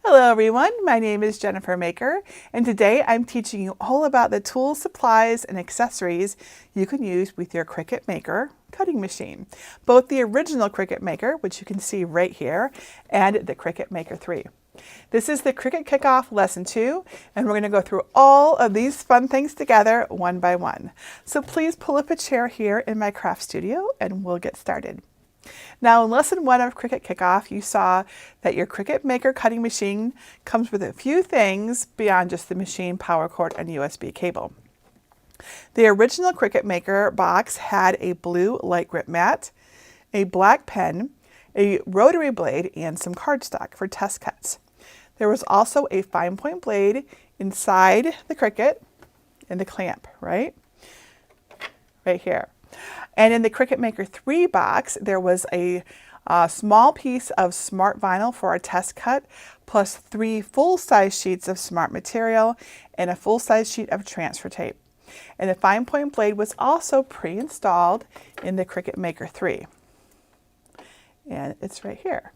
Hello everyone, my name is Jennifer Maker, and today I'm teaching you all about the tools, supplies, and accessories you can use with your Cricut Maker cutting machine. Both the original Cricut Maker, which you can see right here, and the Cricut Maker 3. This is the Cricut Kickoff Lesson 2, and we're going to go through all of these fun things together one by one. So please pull up a chair here in my craft studio and we'll get started. Now in Lesson 1 of Cricut Kickoff, you saw that your Cricut Maker cutting machine comes with a few things beyond just the machine, power cord, and USB cable. The original Cricut Maker box had a blue light grip mat, a black pen, a rotary blade, and some cardstock for test cuts. There was also a fine point blade inside the Cricut and the clamp, right here. And in the Cricut Maker 3 box, there was a small piece of smart vinyl for a test cut, plus 3 full-size sheets of smart material and a full-size sheet of transfer tape. And the fine point blade was also pre-installed in the Cricut Maker 3. And it's right here.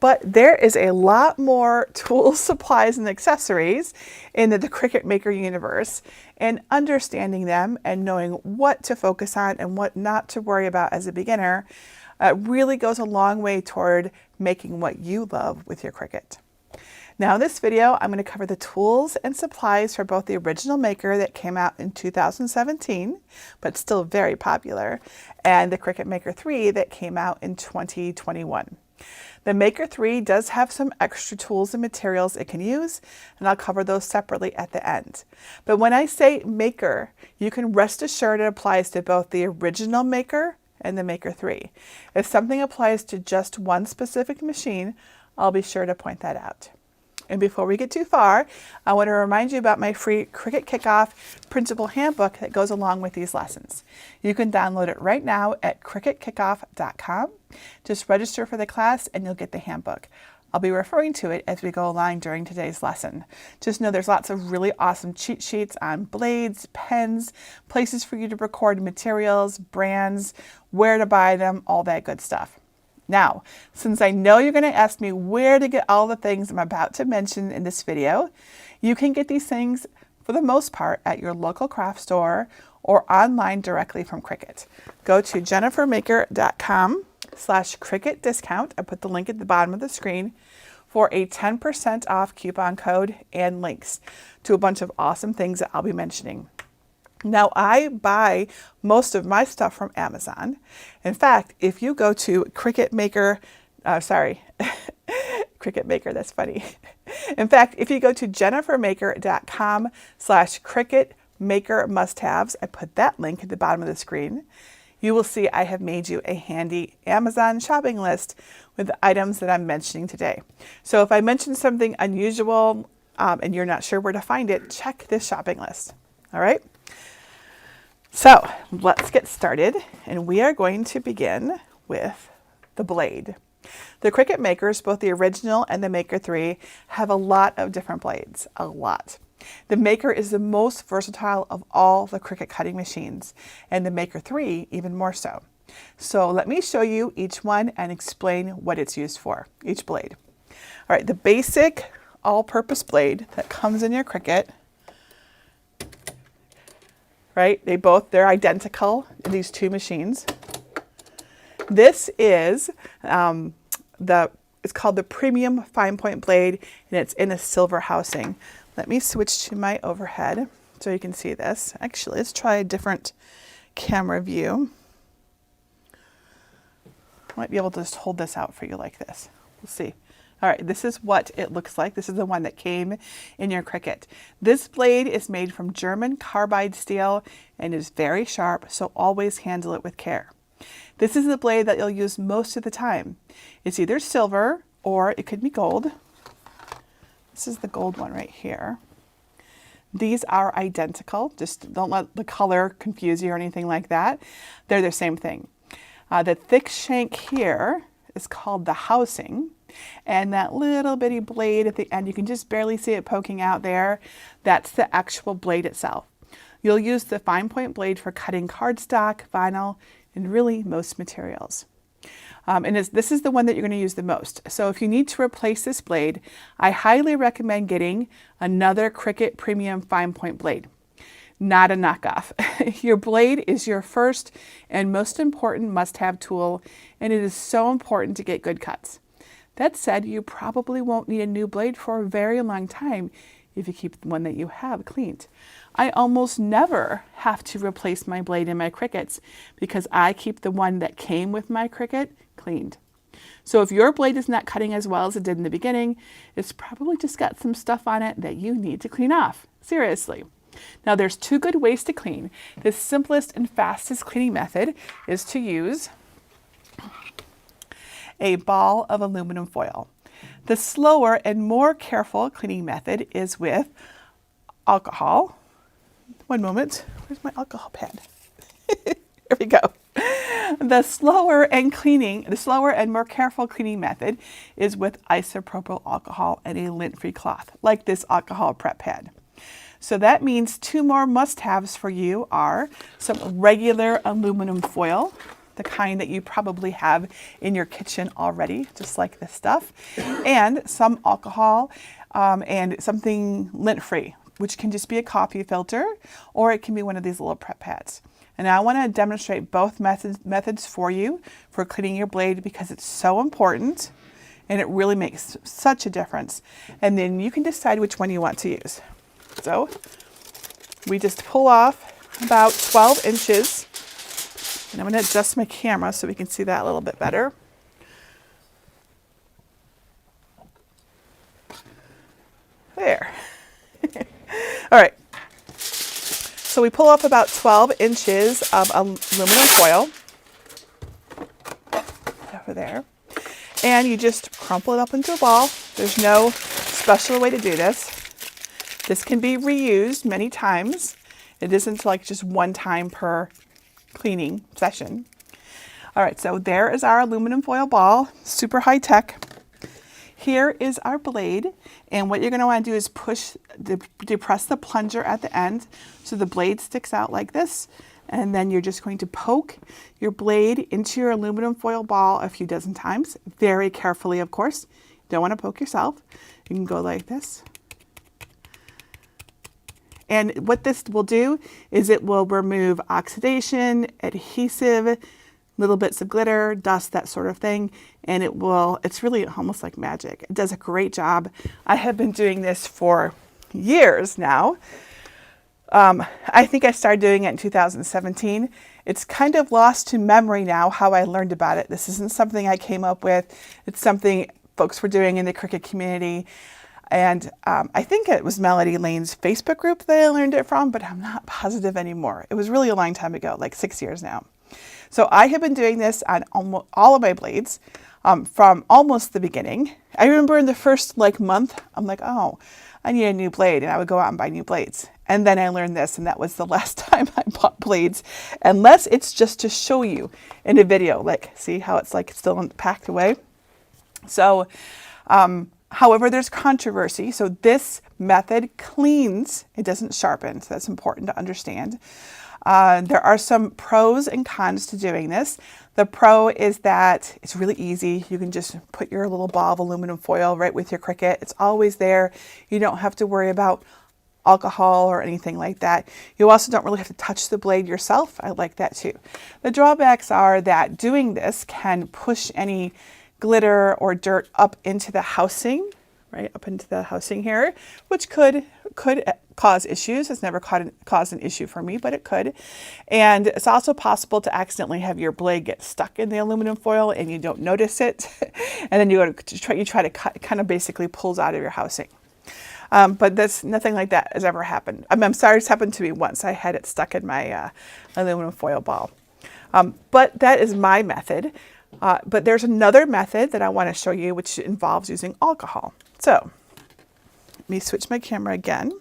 But there is a lot more tools, supplies, and accessories in the Cricut Maker universe, and understanding them and knowing what to focus on and what not to worry about as a beginner really goes a long way toward making what you love with your Cricut. Now in this video, I'm going to cover the tools and supplies for both the original Maker that came out in 2017, but still very popular, and the Cricut Maker 3 that came out in 2021. The Maker 3 does have some extra tools and materials it can use, and I'll cover those separately at the end. But when I say Maker, you can rest assured it applies to both the original Maker and the Maker 3. If something applies to just one specific machine, I'll be sure to point that out. And before we get too far, I want to remind you about my free Cricut Kickoff Printable Handbook that goes along with these lessons. You can download it right now at cricutkickoff.com. Just register for the class and you'll get the handbook. I'll be referring to it as we go along during today's lesson. Just know there's lots of really awesome cheat sheets on blades, pens, places for you to record materials, brands, where to buy them, all that good stuff. Now, since I know you're going to ask me where to get all the things I'm about to mention in this video, you can get these things for the most part at your local craft store or online directly from Cricut. Go to jennifermaker.com/Cricut discount. I put the link at the bottom of the screen for a 10% off coupon code and links to a bunch of awesome things that I'll be mentioning. Now, I buy most of my stuff from Amazon. In fact, if you go to Cricut Maker, Cricut Maker, that's funny. In fact, if you go to jennifermaker.com/Cricut Maker must-haves, I put that link at the bottom of the screen, you will see I have made you a handy Amazon shopping list with the items that I'm mentioning today. So if I mention something unusual and you're not sure where to find it, check this shopping list. All right? So let's get started, and we are going to begin with the blade. The Cricut Makers, both the original and the Maker 3, have a lot of different blades, a lot. The Maker is the most versatile of all the Cricut cutting machines, and the Maker 3 even more so. So let me show you each one and explain what it's used for, each blade. All right, the basic all-purpose blade that comes in your Cricut, right? They're identical in these two machines. This is it's called the Premium Fine Point Blade, and it's in a silver housing. Let me switch to my overhead so you can see this. Actually, let's try a different camera view. I might be able to just hold this out for you like this. We'll see. All right, this is what it looks like. This is the one that came in your Cricut. This blade is made from German carbide steel and is very sharp, so always handle it with care. This is the blade that you'll use most of the time. It's either silver or it could be gold. This is the gold one right here. These are identical. Just don't let the color confuse you or anything like that. They're the same thing. The thick shank here is called the housing. And that little bitty blade at the end, you can just barely see it poking out there. That's the actual blade itself. You'll use the fine point blade for cutting cardstock, vinyl, and really most materials. This is the one that you're going to use the most. So if you need to replace this blade, I highly recommend getting another Cricut Premium Fine Point blade, not a knockoff. Your blade is your first and most important must-have tool, and it is so important to get good cuts. That said, you probably won't need a new blade for a very long time if you keep the one that you have cleaned. I almost never have to replace my blade in my Cricuts because I keep the one that came with my Cricut cleaned. So if your blade is not cutting as well as it did in the beginning, it's probably just got some stuff on it that you need to clean off. Seriously. Now there's two good ways to clean. The simplest and fastest cleaning method is to use a ball of aluminum foil. The slower and more careful cleaning method is with alcohol. One moment, where's my alcohol pad? Here we go. The slower and more careful cleaning method is with isopropyl alcohol and a lint-free cloth, like this alcohol prep pad. So that means two more must-haves for you are some regular aluminum foil, the kind that you probably have in your kitchen already, just like this stuff, and some alcohol and something lint-free, which can just be a coffee filter, or it can be one of these little prep pads. And I want to demonstrate both methods for you for cleaning your blade because it's so important and it really makes such a difference. And then you can decide which one you want to use. So we just pull off about 12 inches. And I'm going to adjust my camera so we can see that a little bit better. There. All right. So we pull off about 12 inches of aluminum foil over there. And you just crumple it up into a ball. There's no special way to do this. This can be reused many times. It isn't like just one time per cleaning session. All right, so there is our aluminum foil ball, super high tech. Here is our blade, and what you're going to want to do is depress the plunger at the end so the blade sticks out like this, and then you're just going to poke your blade into your aluminum foil ball a few dozen times, very carefully, of course. You don't want to poke yourself. You can go like this. And what this will do is it will remove oxidation, adhesive, little bits of glitter, dust, that sort of thing. And it's really almost like magic. It does a great job. I have been doing this for years now. I think I started doing it in 2017. It's kind of lost to memory now how I learned about it. This isn't something I came up with. It's something folks were doing in the Cricut community. And I think it was Melody Lane's Facebook group that I learned it from, but I'm not positive anymore. It was really a long time ago, like 6 years now. So I have been doing this on almost all of my blades from almost the beginning. I remember in the first month, I'm like, oh, I need a new blade. And I would go out and buy new blades. And then I learned this, and that was the last time I bought blades, unless it's just to show you in a video, see how it's still packed away. So, however, there's controversy. So this method cleans, it doesn't sharpen. So that's important to understand. There are some pros and cons to doing this. The pro is that it's really easy. You can just put your little ball of aluminum foil right with your Cricut. It's always there. You don't have to worry about alcohol or anything like that. You also don't really have to touch the blade yourself. I like that too. The drawbacks are that doing this can push any glitter or dirt up into the housing, right up into the housing here, which could cause issues. It's never caused an issue for me, but it could. And it's also possible to accidentally have your blade get stuck in the aluminum foil and you don't notice it, and then you try to cut, it kind of basically pulls out of your housing. But nothing like that has ever happened. I'm sorry, it's happened to me once. I had it stuck in my aluminum foil ball. But that is my method. But there's another method that I want to show you, which involves using alcohol. So let me switch my camera again.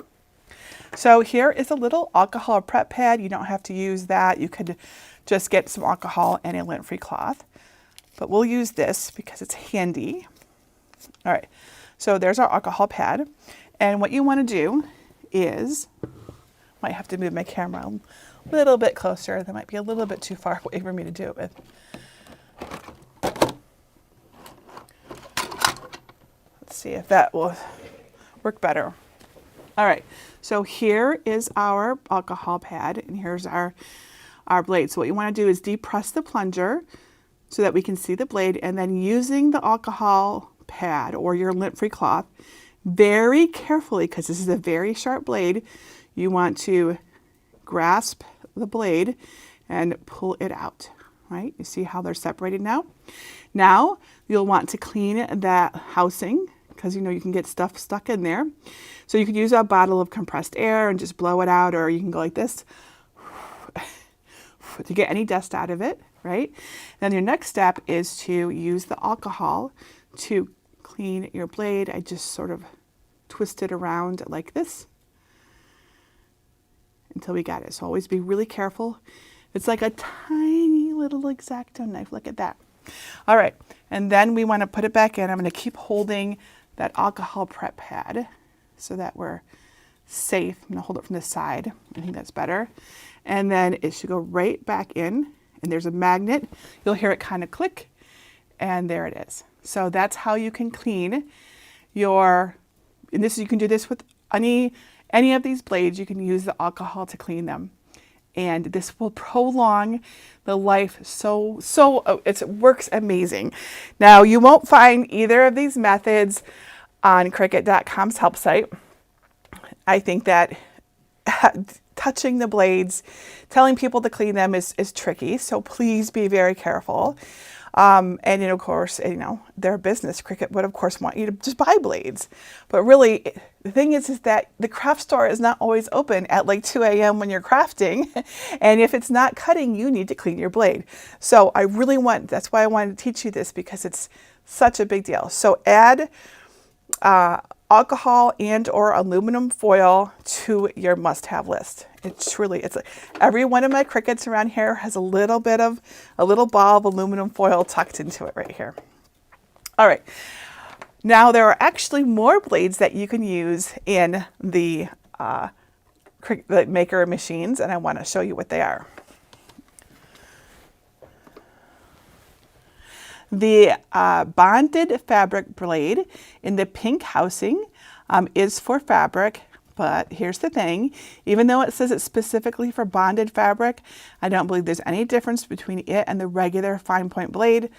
So here is a little alcohol prep pad. You don't have to use that. You could just get some alcohol and a lint-free cloth. But we'll use this because it's handy. All right, so there's our alcohol pad. And what you want to do is, might have to move my camera a little bit closer. That might be a little bit too far away for me to do it with. see if that will work better. All right, so here is our alcohol pad, and here's our blade. So what you want to do is depress the plunger so that we can see the blade, and then using the alcohol pad or your lint-free cloth, very carefully, because this is a very sharp blade, you want to grasp the blade and pull it out, right? You see how they're separated now? Now you'll want to clean that housing, because you know you can get stuff stuck in there. So you could use a bottle of compressed air and just blow it out, or you can go like this to get any dust out of it, right? Then your next step is to use the alcohol to clean your blade. I just sort of twist it around like this until we got it. So always be really careful. It's like a tiny little X-Acto knife. Look at that. All right, and then we want to put it back in. I'm going to keep holding that alcohol prep pad so that we're safe. I'm going to hold it from the side. I think that's better. And then it should go right back in, and there's a magnet. You'll hear it kind of click, and there it is. So that's how you can clean your, and this, you can do this with any of these blades. You can use the alcohol to clean them. And this will prolong the life it works amazing. Now, you won't find either of these methods on Cricut.com's help site. I think that touching the blades, telling people to clean them is tricky, so please be very careful. And of course, they're a business. Cricut would of course want you to just buy blades. But really, the thing is that the craft store is not always open at like 2 a.m. when you're crafting. And if it's not cutting, you need to clean your blade. So that's why I wanted to teach you this, because it's such a big deal. So add alcohol and or aluminum foil to your must-have list. It's like every one of my Cricuts around here has a little ball of aluminum foil tucked into it right here. All right, now there are actually more blades that you can use in the maker machines, and I want to show you what they are. The bonded fabric blade in the pink housing is for fabric, but here's the thing. Even though it says it's specifically for bonded fabric, I don't believe there's any difference between it and the regular fine point blade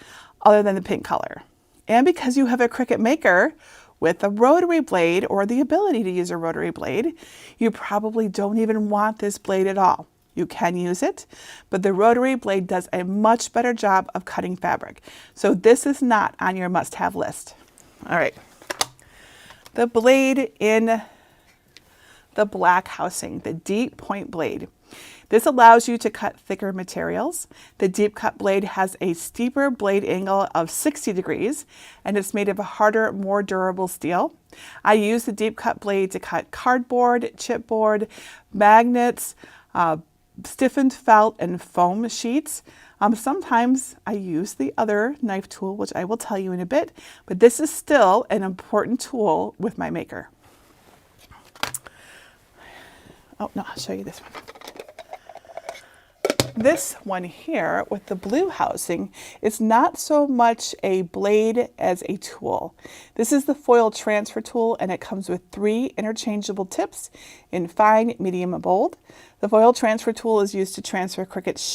other than the pink color. And because you have a Cricut Maker with a rotary blade or the ability to use a rotary blade, you probably don't even want this blade at all. You can use it, but the rotary blade does a much better job of cutting fabric. So this is not on your must-have list. All right. The blade in the black housing, the deep point blade. This allows you to cut thicker materials. The deep cut blade has a steeper blade angle of 60 degrees, and it's made of a harder, more durable steel. I use the deep cut blade to cut cardboard, chipboard, magnets, stiffened felt, and foam sheets. Sometimes I use the other knife tool, which I will tell you in a bit, but this is still an important tool with my maker. Oh, no, I'll show you this one. This one here with the blue housing is not so much a blade as a tool. This is the foil transfer tool, and it comes with 3 interchangeable tips in fine, medium, and bold. The foil transfer tool is used to transfer Cricut's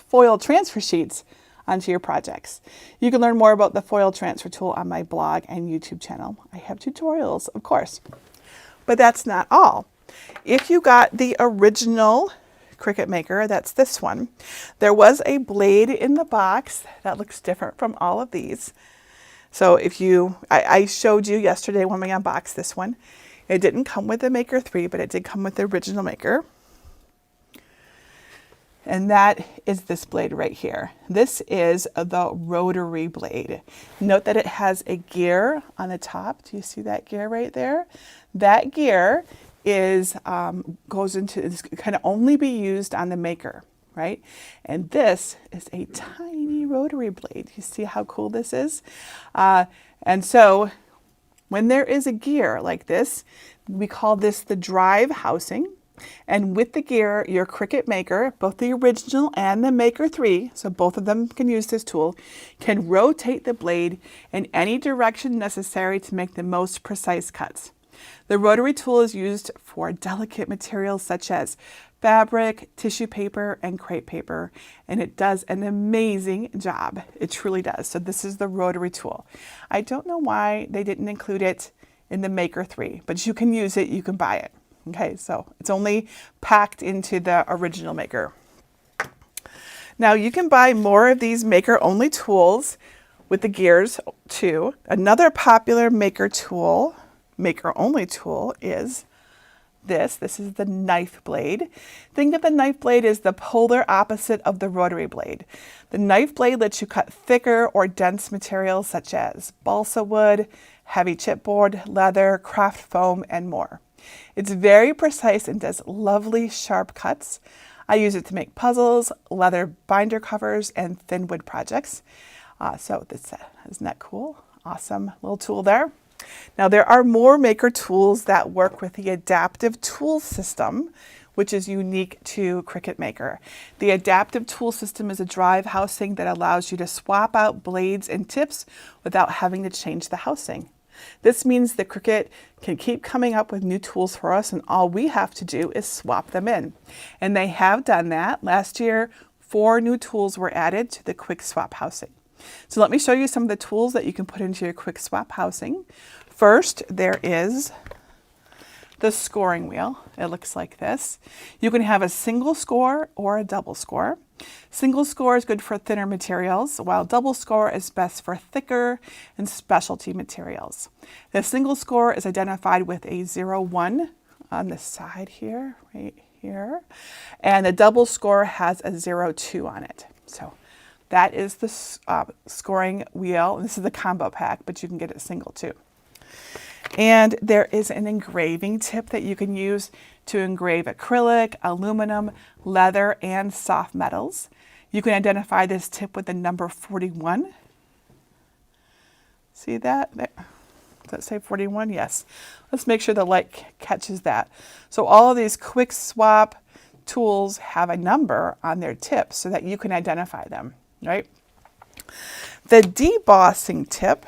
foil transfer sheets onto your projects. You can learn more about the foil transfer tool on my blog and YouTube channel. I have tutorials, of course. But that's not all. If you got the original Cricut Maker, that's this one, there was a blade in the box that looks different from all of these. So I showed you yesterday when we unboxed this one. It didn't come with the Maker 3, but it did come with the original Maker. And that is this blade right here. This is the rotary blade. Note that it has a gear on the top. Do you see that gear right there? That gear can only be used on the Maker, right? And this is a tiny rotary blade. You see how cool this is? And so when there is a gear like this, we call this the drive housing. And with the gear, your Cricut Maker, both the original and the Maker 3, so both of them can use this tool, can rotate the blade in any direction necessary to make the most precise cuts. The rotary tool is used for delicate materials such as fabric, tissue paper, and crepe paper, and it does an amazing job. It truly does. So this is the rotary tool. I don't know why they didn't include it in the Maker 3, but you can use it, you can buy it. Okay, so it's only packed into the original Maker. Now you can buy more of these Maker-only tools with the gears too. Another popular Maker-only tool is this. This is the knife blade. Think of the knife blade as the polar opposite of the rotary blade. The knife blade lets you cut thicker or dense materials such as balsa wood, heavy chipboard, leather, craft foam, and more. It's very precise and does lovely sharp cuts. I use it to make puzzles, leather binder covers, and thin wood projects. So this, isn't that cool? Awesome little tool there. Now there are more Maker tools that work with the adaptive tool system, which is unique to Cricut Maker. The adaptive tool system is a drive housing that allows you to swap out blades and tips without having to change the housing. This means that Cricut can keep coming up with new tools for us, and all we have to do is swap them in. And they have done that. Last year, 4 new tools were added to the quick swap housing. So let me show you some of the tools that you can put into your quick swap housing. First, there is the scoring wheel. It looks like this. You can have a single score or a double score. Single score is good for thinner materials, while double score is best for thicker and specialty materials. The single score is identified with a 0-1 on the side here, right here, and the double score has a 0-2 on it. So that is the scoring wheel. This is the combo pack, but you can get it single too. And there is an engraving tip that you can use to engrave acrylic, aluminum, leather, and soft metals. You can identify this tip with the number 41. See that? Does that say 41? Yes. Let's make sure the light catches that. So all of these quick swap tools have a number on their tips so that you can identify them, right? The debossing tip,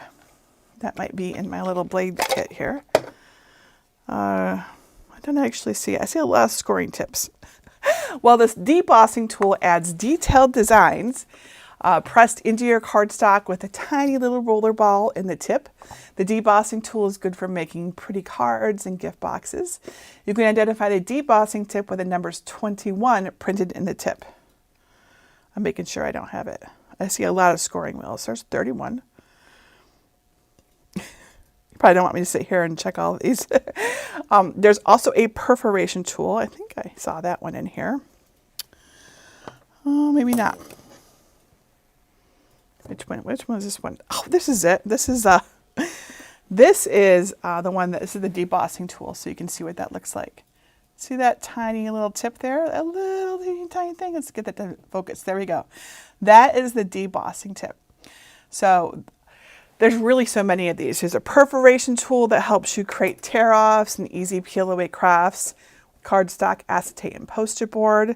that might be in my little blade kit here. I don't actually see it. I see a lot of scoring tips. Well, this debossing tool adds detailed designs pressed into your cardstock with a tiny little roller ball in the tip. The debossing tool is good for making pretty cards and gift boxes. You can identify the debossing tip with the numbers 21 printed in the tip. I'm making sure I don't have it. I see a lot of scoring wheels. There's 31. You probably don't want me to sit here and check all of these. There's also a perforation tool. I think I saw that one in here. Oh, maybe not. Which one is this one? Oh, this is it. This is the one that, this is the debossing tool, so you can see what that looks like. See that tiny little tip there? A little tiny thing. Let's get that to focus. There we go. That is the debossing tip. So there's really so many of these. There's a perforation tool that helps you create tear-offs and easy peel-away crafts, cardstock, acetate, and poster board.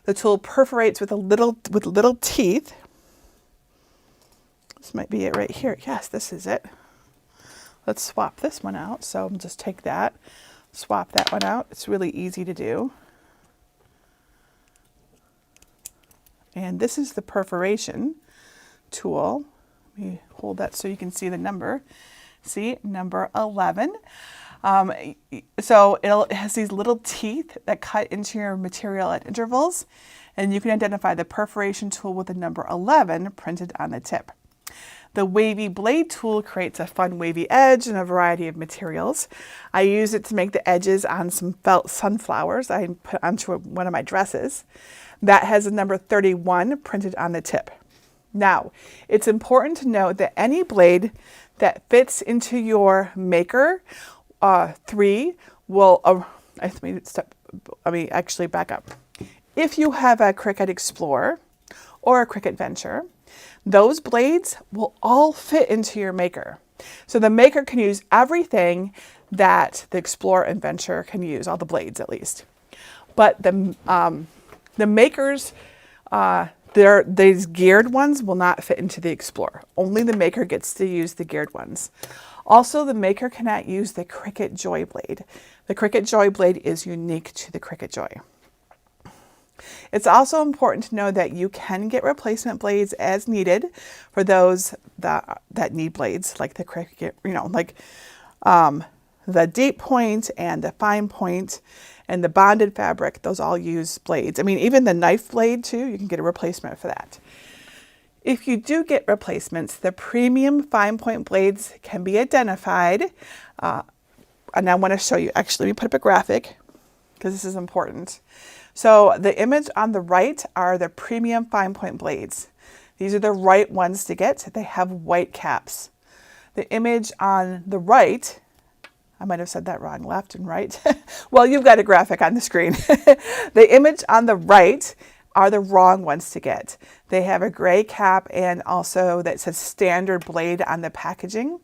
The tool perforates with little teeth. This might be it right here. Yes, this is it. Let's swap this one out. So just take that, swap that one out. It's really easy to do. And this is the perforation tool. Let me hold that so you can see the number. See, number 11. So it has these little teeth that cut into your material at intervals, and you can identify the perforation tool with the number 11 printed on the tip. The wavy blade tool creates a fun wavy edge in a variety of materials. I use it to make the edges on some felt sunflowers I put onto one of my dresses. That has a number 31 printed on the tip. Now, it's important to note that any blade that fits into your Maker 3 will, let me actually back up. If you have a Cricut Explorer or a Cricut Venture, those blades will all fit into your Maker. So the Maker can use everything that the Explorer and Venture can use, all the blades at least. But the makers, these geared ones will not fit into the Explorer. Only the maker gets to use the geared ones. Also, the maker cannot use the Cricut Joy blade. The Cricut Joy blade is unique to the Cricut Joy. It's also important to know that you can get replacement blades as needed for those that need blades, like the Cricut, like the deep point and the fine point and the bonded fabric. Those all use blades. I mean, even the knife blade too, you can get a replacement for that. If you do get replacements, the premium fine point blades can be identified. And I want to show you, actually, let me put up a graphic because this is important. So the image on the right are the premium fine point blades. These are the right ones to get. They have white caps. The image on the right, I might have said that wrong, left and right. Well, you've got a graphic on the screen. The image on the right are the wrong ones to get. They have a gray cap and also that says standard blade on the packaging.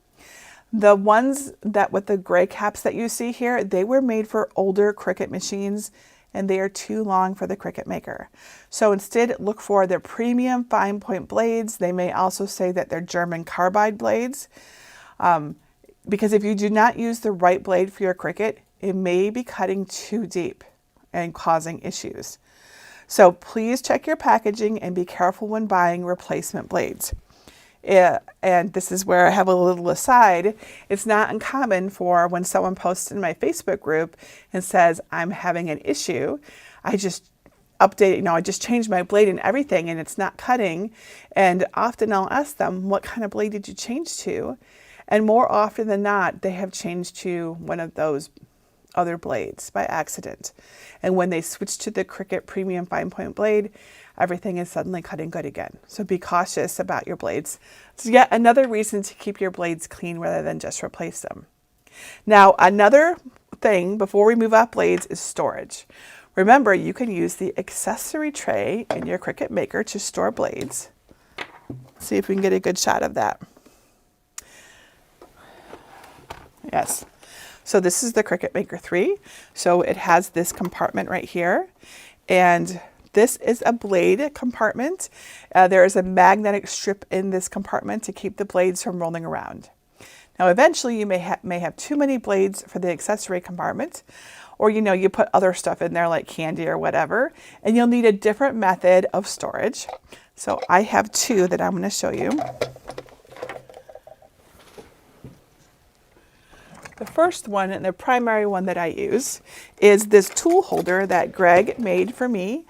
The ones that with the gray caps that you see here, they were made for older Cricut machines and they are too long for the Cricut Maker. So instead look for their premium fine point blades. They may also say that they're German carbide blades. Because if you do not use the right blade for your Cricut, it may be cutting too deep and causing issues. So please check your packaging and be careful when buying replacement blades. And this is where I have a little aside. It's not uncommon for when someone posts in my Facebook group and says, I'm having an issue. I just updated, I just changed my blade and everything and it's not cutting. And often I'll ask them, what kind of blade did you change to? And more often than not, they have changed to one of those other blades by accident. And when they switch to the Cricut Premium Fine Point blade, everything is suddenly cutting good again. So be cautious about your blades. It's yet another reason to keep your blades clean rather than just replace them. Now, another thing before we move off blades is storage. Remember, you can use the accessory tray in your Cricut Maker to store blades. Let's see if we can get a good shot of that. Yes. So this is the Cricut Maker 3. So it has this compartment right here. And this is a blade compartment. There is a magnetic strip in this compartment to keep the blades from rolling around. Now eventually you may have too many blades for the accessory compartment, or you put other stuff in there like candy or whatever, and you'll need a different method of storage. So I have two that I'm going to show you. The first one, and the primary one that I use, is this tool holder that Greg made for me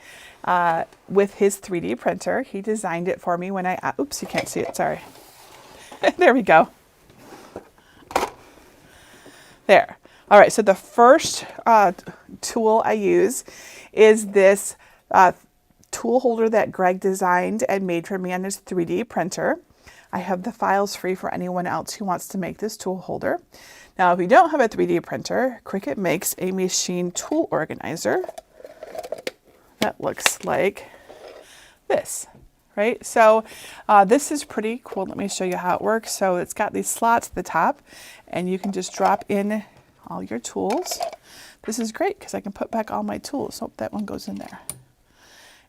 with his 3D printer. He designed it for me when oops, you can't see it, sorry. There we go. There. All right, so the first tool I use is this tool holder that Greg designed and made for me on his 3D printer. I have the files free for anyone else who wants to make this tool holder. Now, if you don't have a 3D printer, Cricut makes a machine tool organizer that looks like this, right? So this is pretty cool. Let me show you how it works. So it's got these slots at the top, and you can just drop in all your tools. This is great because I can put back all my tools. Oh, that one goes in there.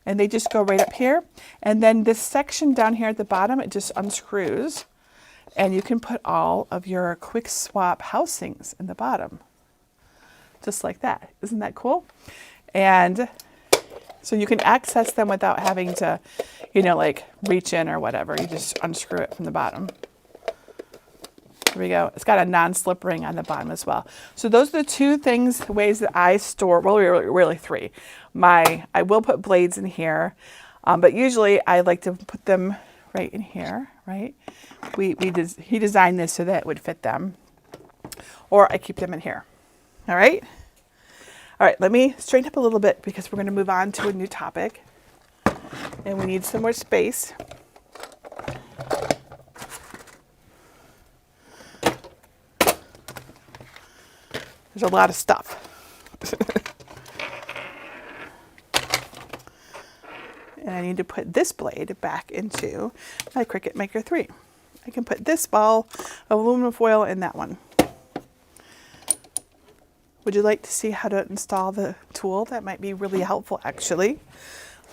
And they just go right up here. And then this section down here at the bottom, it just unscrews. And you can put all of your quick swap housings in the bottom. Just like that. Isn't that cool? And so you can access them without having to, like reach in or whatever. You just unscrew it from the bottom. There we go. It's got a non-slip ring on the bottom as well. So those are the two ways that I store, well, really three. I will put blades in here, but usually I like to put them right in here, right? He designed this so that it would fit them, or I keep them in here. All right. All right, let me straighten up a little bit because we're going to move on to a new topic and we need some more space. There's a lot of stuff. And I need to put this blade back into my Cricut Maker 3. I can put this ball of aluminum foil in that one. Would you like to see how to install the tool tool that might be really helpful actually.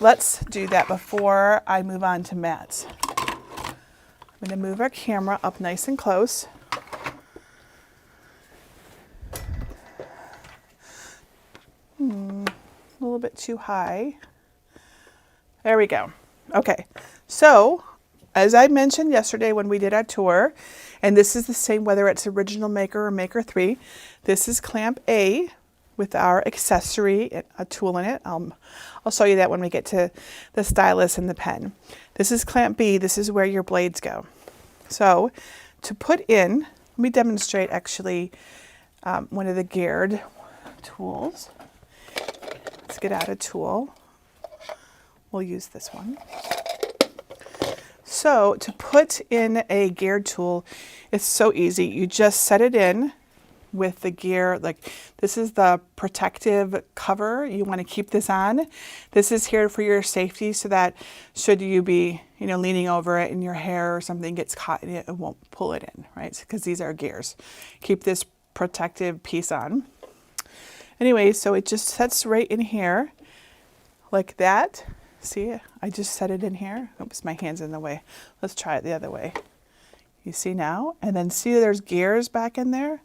Let's do that before I move on to mats. I'm going to move our camera up nice and close. A little bit too high. There we go. Okay, so as I mentioned yesterday when we did our tour, and this is the same whether it's Original Maker or Maker 3, this is clamp A with our accessory, a tool in it. I'll show you that when we get to the stylus and the pen. This is clamp B, this is where your blades go. So to put in, let me demonstrate actually one of the geared tools. Let's get out a tool. We'll use this one. So to put in a geared tool, it's so easy. You just set it in with the gear, like this is the protective cover. You want to keep this on. This is here for your safety so that should you be, leaning over it and your hair or something gets caught in it, it won't pull it in, right? Because these are gears. Keep this protective piece on. Anyway, so it just sets right in here like that. See, I just set it in here. Oops, my hand's in the way. Let's try it the other way. You see now? And then see there's gears back in there?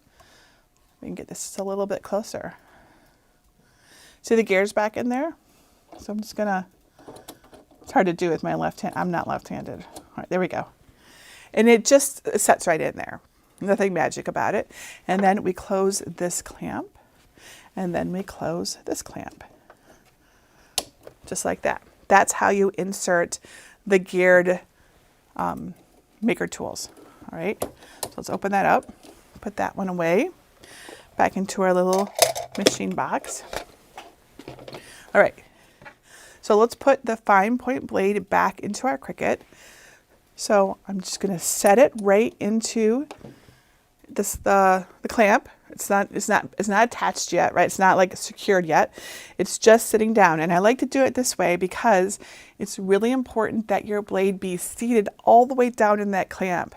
We can get this a little bit closer. See the gears back in there? So I'm just gonna, it's hard to do with my left hand. I'm not left-handed. All right, there we go. And it just sets right in there. Nothing magic about it. And then we close this clamp. And then we close this clamp. Just like that. That's how you insert the geared maker tools. All right, so let's open that up, put that one away, back into our little machine box. All right, so let's put the fine point blade back into our Cricut. So I'm just going to set it right into this the clamp. It's not attached yet, right? It's not like secured yet. It's just sitting down. And I like to do it this way because it's really important that your blade be seated all the way down in that clamp,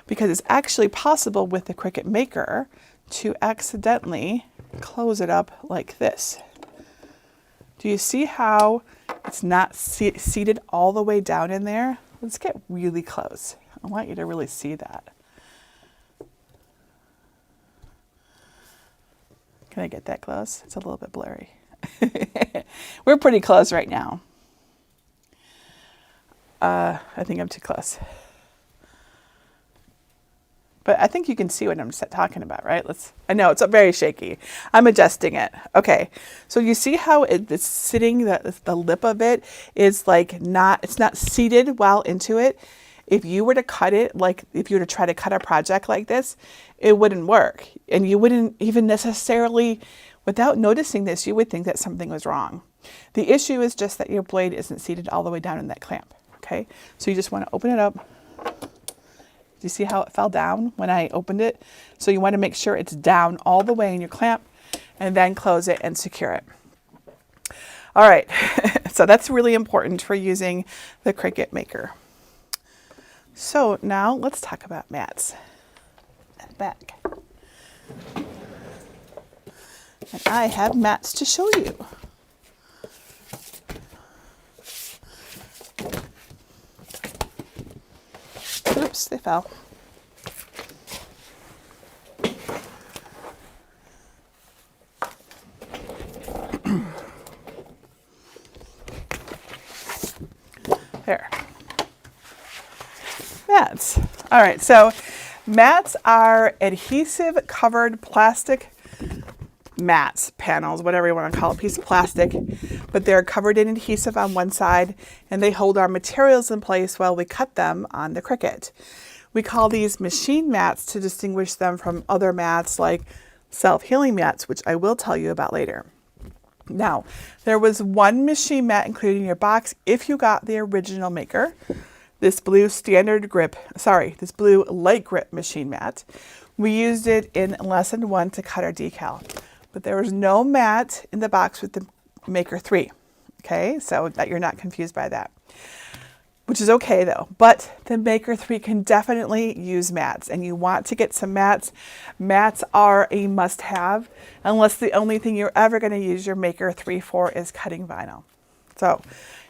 because it's actually possible with the Cricut Maker to accidentally close it up like this. Do you see how it's not seated all the way down in there? Let's get really close. I want you to really see that. Can I get that close? It's a little bit blurry. We're pretty close right now. I think I'm too close. But I think you can see what I'm talking about, right? I know it's very shaky. I'm adjusting it. Okay, so you see how it's sitting, the lip of it is like it's not seated well into it. If you were to cut it, like if you were to try to cut a project like this, it wouldn't work. And you wouldn't even necessarily, without noticing this, you would think that something was wrong. The issue is just that your blade isn't seated all the way down in that clamp, okay? So you just want to open it up. Do you see how it fell down when I opened it? So you want to make sure it's down all the way in your clamp and then close it and secure it. All right, so that's really important for using the Cricut Maker. So now let's talk about mats at the back. And I have mats to show you. Oops, they fell. There. Mats. All right, so mats are adhesive covered plastic mats, panels, whatever you want to call it, piece of plastic, but they're covered in adhesive on one side and they hold our materials in place while we cut them on the Cricut. We call these machine mats to distinguish them from other mats like self-healing mats, which I will tell you about later. Now, there was one machine mat included in your box if you got the original Maker. This blue this blue light grip machine mat. We used it in lesson 1 to cut our decal, but there was no mat in the box with the Maker 3. Okay, so that you're not confused by that. which is okay though. But the Maker 3 can definitely use mats, and you want to get some mats. Mats are a must-have, unless the only thing you're ever going to use your Maker 3 for is cutting vinyl. So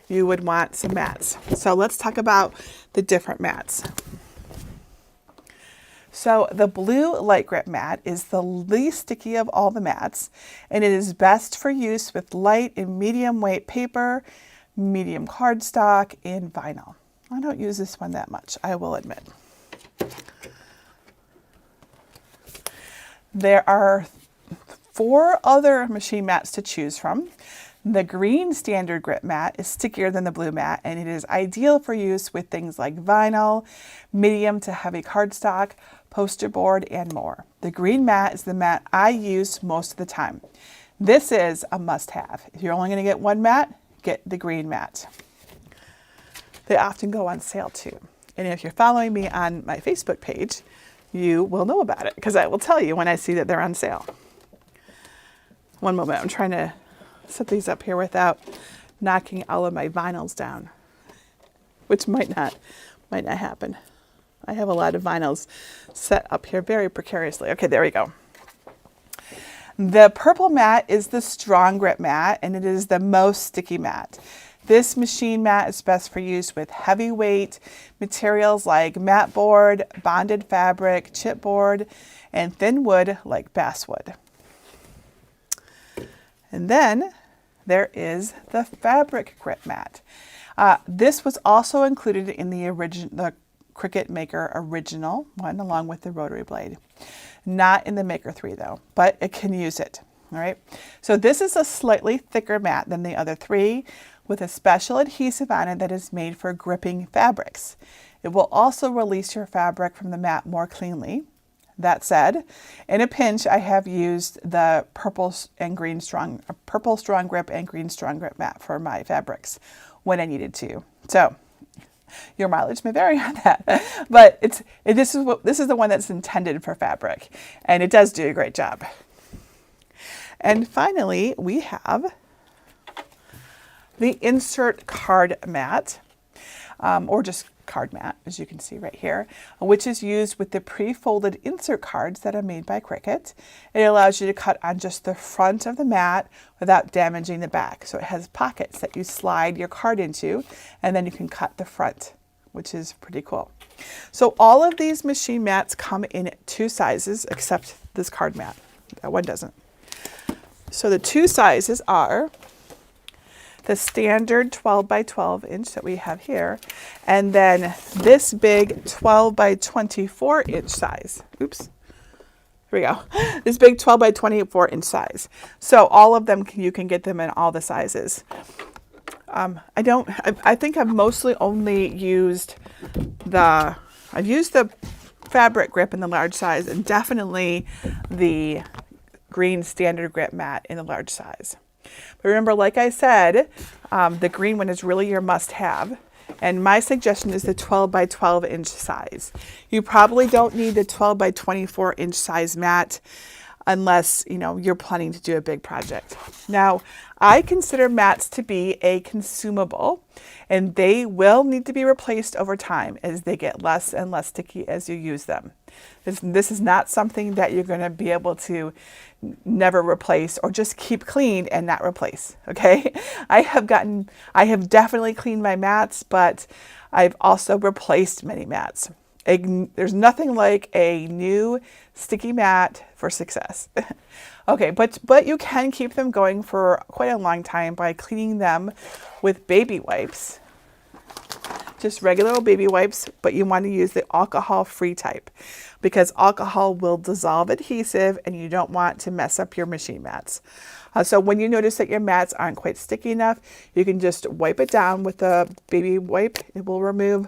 you would want some mats. So let's talk about the different mats. So the blue light grip mat is the least sticky of all the mats, and it is best for use with light and medium weight paper, medium cardstock, and vinyl. I don't use this one that much, I will admit. There are 4 other machine mats to choose from. The green standard grip mat is stickier than the blue mat, and it is ideal for use with things like vinyl, medium to heavy cardstock, poster board, and more. The green mat is the mat I use most of the time. This is a must-have. If you're only going to get one mat, get the green mat. They often go on sale too. And if you're following me on my Facebook page, you will know about it because I will tell you when I see that they're on sale. One moment, I'm trying to set these up here without knocking all of my vinyls down, which might not happen. I have a lot of vinyls set up here very precariously. Okay, there we go. The purple mat is the strong grip mat, and it is the most sticky mat. This machine mat is best for use with heavyweight materials like mat board, bonded fabric, chipboard, and thin wood like basswood. And then there is the fabric grip mat. This was also included in the Cricut Maker original one, along with the rotary blade. Not in the Maker 3 though, but it can use it. All right. So this is a slightly thicker mat than the other 3, with a special adhesive on it that is made for gripping fabrics. It will also release your fabric from the mat more cleanly. That said, in a pinch, I have used the purple strong grip and green strong grip mat for my fabrics when I needed to. So your mileage may vary on that, but this is the one that's intended for fabric, and it does do a great job. And finally, we have the insert card mat, or just card mat, as you can see right here, which is used with the pre-folded insert cards that are made by Cricut. It allows you to cut on just the front of the mat without damaging the back. So it has pockets that you slide your card into, and then you can cut the front, which is pretty cool. So all of these machine mats come in 2 sizes, except this card mat. That one doesn't. So the 2 sizes are the standard 12 by 12 inch that we have here, and then this big 12 by 24 inch size. Oops, here we go. This big 12 by 24 inch size. So all of them, you can get them in all the sizes. I think I've mostly only used I've used the fabric grip in the large size, and definitely the green standard grip mat in the large size. But remember, like I said, the green one is really your must-have, and my suggestion is the 12 by 12 inch size. You probably don't need the 12 by 24 inch size mat unless you're planning to do a big project. Now, I consider mats to be a consumable, and they will need to be replaced over time as they get less and less sticky as you use them. This is not something that you're going to be able to never replace or just keep clean and not replace. Okay. I have definitely cleaned my mats, but I've also replaced many mats. There's nothing like a new sticky mat for success. Okay, but you can keep them going for quite a long time by cleaning them with baby wipes. Just regular old baby wipes, but you want to use the alcohol-free type because alcohol will dissolve adhesive and you don't want to mess up your machine mats. So when you notice that your mats aren't quite sticky enough, you can just wipe it down with a baby wipe. It will remove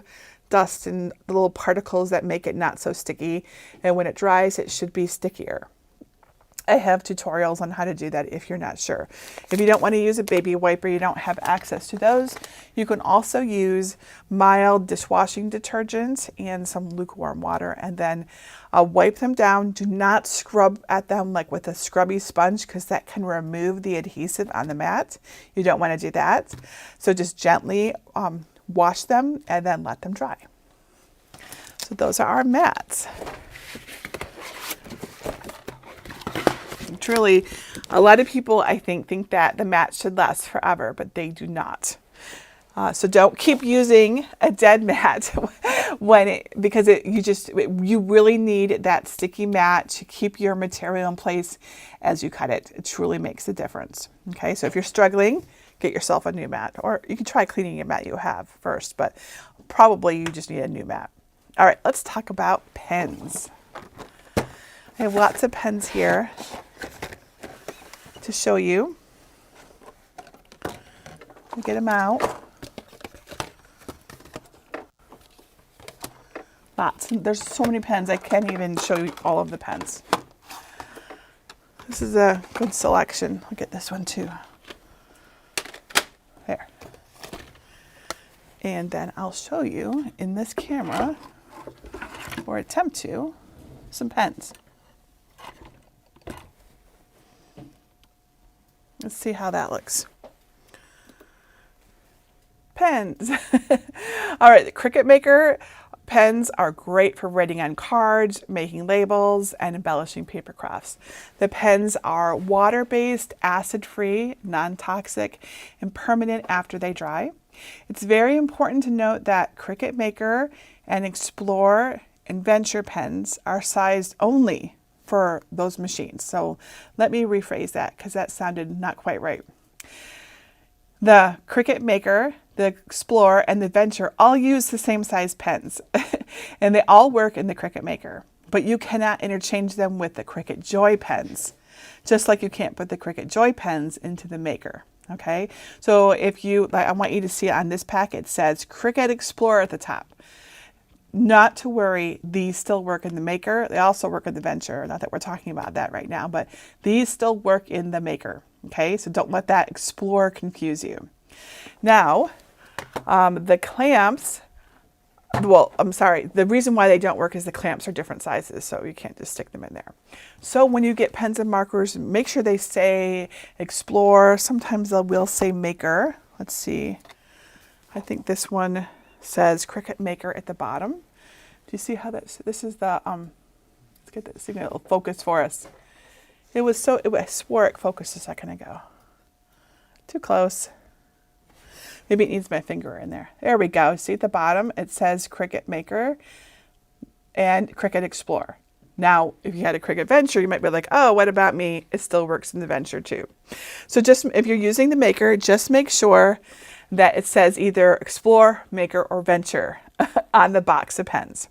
dust and the little particles that make it not so sticky. And when it dries, it should be stickier. I have tutorials on how to do that if you're not sure. If you don't want to use a baby wipe or you don't have access to those, you can also use mild dishwashing detergent and some lukewarm water, and then wipe them down. Do not scrub at them like with a scrubby sponge because that can remove the adhesive on the mat. You don't want to do that. So just gently wash them, and then let them dry. So those are our mats. Truly, a lot of people, I think that the mats should last forever, but they do not. So don't keep using a dead mat because you really need that sticky mat to keep your material in place as you cut it. It truly makes a difference. Okay, so if you're struggling, get yourself a new mat, or you can try cleaning your mat you have first, but probably you just need a new mat. All right, let's talk about pens. I have lots of pens here to show you. Get them out. Lots. There's so many pens, I can't even show you all of the pens. This is a good selection. I'll get this one too. There. And then I'll show you in this camera, or attempt to, some pens. Let's see how that looks. Pens. All right, the Cricut Maker pens are great for writing on cards, making labels, and embellishing paper crafts. The pens are water-based, acid-free, non-toxic, and permanent after they dry. It's very important to note that Cricut Maker and Explore and Venture pens are sized only for those machines. So let me rephrase that because that sounded not quite right. The Cricut Maker, the Explorer, and the Venture all use the same size pens, and they all work in the Cricut Maker, but you cannot interchange them with the Cricut Joy pens, just like you can't put the Cricut Joy pens into the Maker, okay? So if you, I want you to see on this packet, it says Cricut Explorer at the top. Not to worry, these still work in the Maker. They also work in the Venture, not that we're talking about that right now, but these still work in the Maker, okay? So don't let that Explorer confuse you. Now, the clamps, well, I'm sorry, the reason why they don't work is the clamps are different sizes, so you can't just stick them in there. So when you get pens and markers, make sure they say Explore. Sometimes they will say Maker. Let's see. I think this one says Cricut Maker at the bottom. Do you see how this is the, let's get this thing, it'll focus for us. I swore it focused a second ago. Too close. Maybe it needs my finger in there. There we go. See at the bottom, it says Cricut Maker and Cricut Explorer. Now, if you had a Cricut Venture, you might be like, oh, what about me? It still works in the Venture too. So just, if you're using the Maker, just make sure that it says either Explore, Maker, or Venture on the box of pens.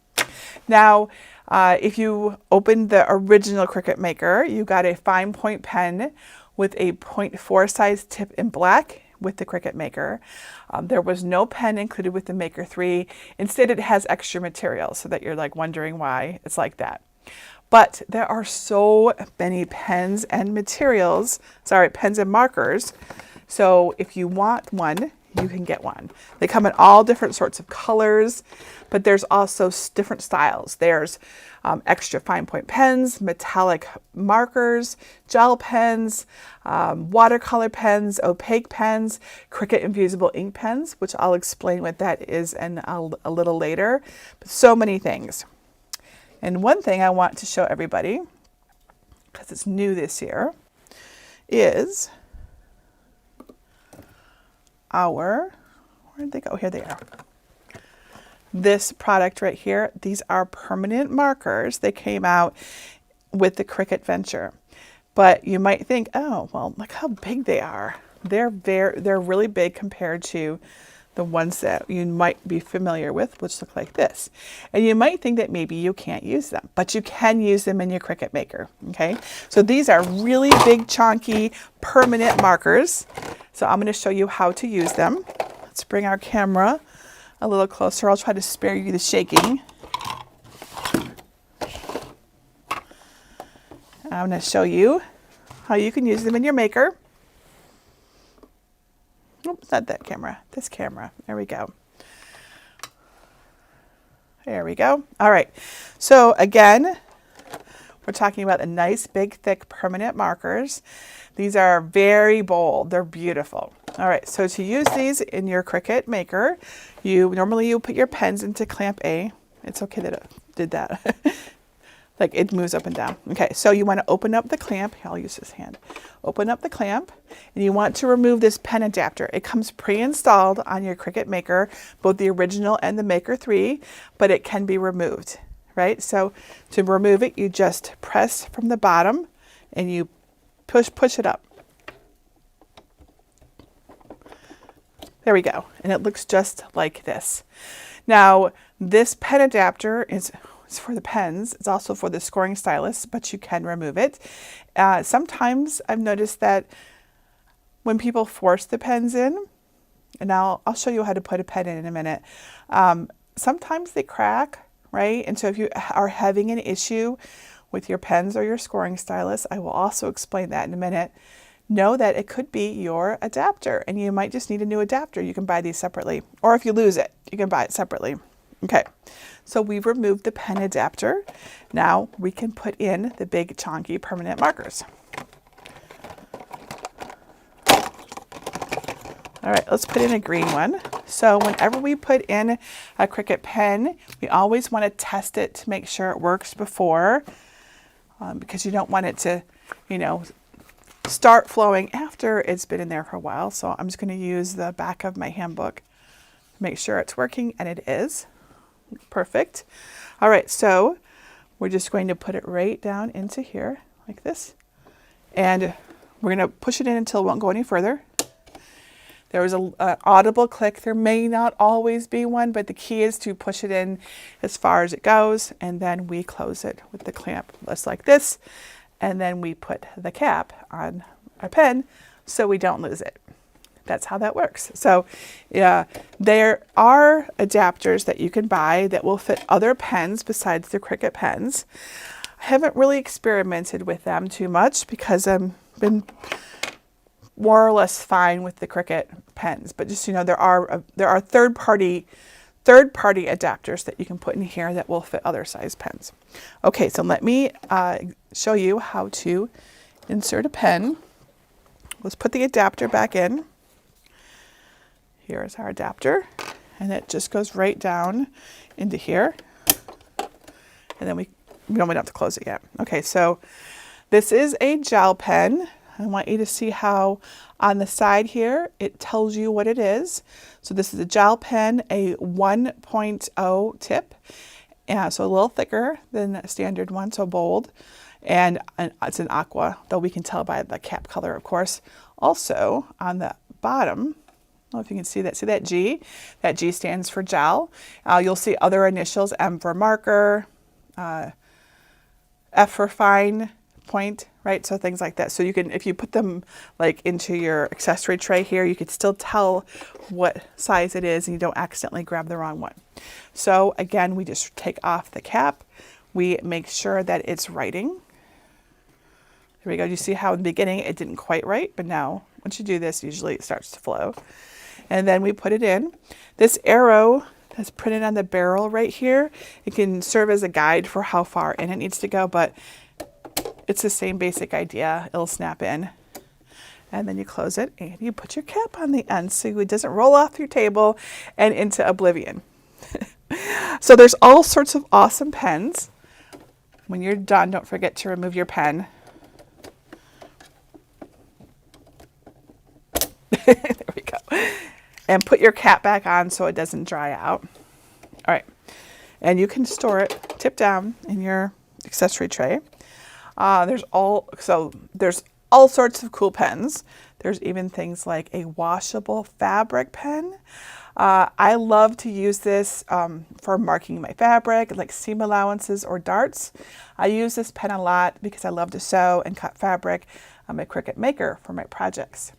Now, if you opened the original Cricut Maker, you got a fine point pen with a 0.4 size tip in black with the Cricut Maker. There was no pen included with the Maker 3. Instead, it has extra material, so that you're like wondering why it's like that. But there are so many pens and materials, pens and markers. So if you want one, you can get one. They come in all different sorts of colors, but there's also different styles. There's extra fine point pens, metallic markers, gel pens, watercolor pens, opaque pens, Cricut Infusible ink pens, which I'll explain what that is in a little later. But so many things. And one thing I want to show everybody, because it's new this year, is where'd they go? Here they are. This product right here, these are permanent markers. They came out with the Cricut Venture. But you might think, oh, well, look how big they are. They're really big compared to the ones that you might be familiar with, which look like this. And you might think that maybe you can't use them, but you can use them in your Cricut Maker, okay? So these are really big, chunky, permanent markers. So I'm gonna show you how to use them. Let's bring our camera a little closer. I'll try to spare you the shaking. I'm gonna show you how you can use them in your Maker. Oops, not that camera, this camera. There we go. There we go. All right. So again, We're talking about the nice, big, thick, permanent markers. These are very bold. They're beautiful. All right, so to use these in your Cricut Maker, normally you put your pens into clamp A. It's okay that it did that. Like it moves up and down. Okay, so you want to open up the clamp. Here, I'll use this hand. Open up the clamp, and you want to remove this pen adapter. It comes pre-installed on your Cricut Maker, both the original and the Maker 3, but it can be removed, right? So to remove it, you just press from the bottom, and you push it up. There we go, and it looks just like this. Now, this pen adapter is for the pens. It's also for the scoring stylus, but you can remove it. Sometimes I've noticed that when people force the pens in, and I'll show you how to put a pen in a minute, sometimes they crack, right? And so if you are having an issue with your pens or your scoring stylus, I will also explain that in a minute. Know that it could be your adapter, and you might just need a new adapter. You can buy these separately, or if you lose it, you can buy it separately. Okay, so we've removed the pen adapter. Now we can put in the big, chunky, permanent markers. All right, let's put in a green one. So whenever we put in a Cricut pen, we always want to test it to make sure it works before, because you don't want it to, start flowing after it's been in there for a while. So I'm just going to use the back of my handbook to make sure it's working, and it is. Perfect. All right, so we're just going to put it right down into here like this, and we're going to push it in until it won't go any further. There was an audible click. There may not always be one, but the key is to push it in as far as it goes, and then we close it with the clamp just like this, and then we put the cap on our pen so we don't lose it. That's how that works. So yeah, there are adapters that you can buy that will fit other pens besides the Cricut pens. I haven't really experimented with them too much because I've been more or less fine with the Cricut pens. But just there are third-party adapters that you can put in here that will fit other size pens. Okay, so let me show you how to insert a pen. Let's put the adapter back in. Here's our adapter, and it just goes right down into here. And then we don't have to close it yet. Okay, so this is a gel pen. I want you to see how on the side here, it tells you what it is. So this is a gel pen, a 1.0 tip. So a little thicker than a standard one, so bold. And it's an aqua, though we can tell by the cap color, of course. Also, on the bottom, I don't know if you can see that G. That G stands for gel. You'll see other initials, M for marker, F for fine point, right? So things like that. So you can, if you put them like into your accessory tray here, you could still tell what size it is and you don't accidentally grab the wrong one. So again, we just take off the cap. We make sure that it's writing. There we go. You see how in the beginning it didn't quite write, but now once you do this, usually it starts to flow. And then we put it in. This arrow that's printed on the barrel right here, it can serve as a guide for how far in it needs to go, but it's the same basic idea. It'll snap in. And then you close it and you put your cap on the end so it doesn't roll off your table and into oblivion. So there's all sorts of awesome pens. When you're done, don't forget to remove your pen. There we go. And put your cap back on so it doesn't dry out. All right. And you can store it tip down in your accessory tray. There's all sorts of cool pens. There's even things like a washable fabric pen. I love to use this for marking my fabric, like seam allowances or darts. I use this pen a lot because I love to sew and cut fabric on my Cricut Maker for my projects.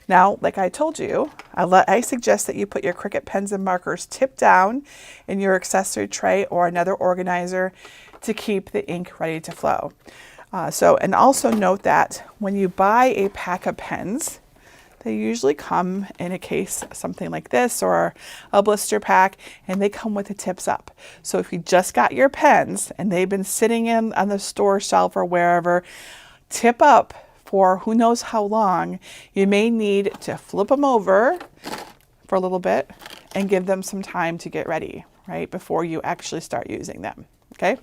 Now, like I told you, I suggest that you put your Cricut pens and markers tip down in your accessory tray or another organizer to keep the ink ready to flow. And also note that when you buy a pack of pens, They usually come in a case, something like this, or a blister pack, and they come with the tips up. So if you just got your pens and they've been sitting in on the store shelf or wherever, tip up for who knows how long, you may need to flip them over for a little bit and give them some time to get ready, right, before you actually start using them, okay?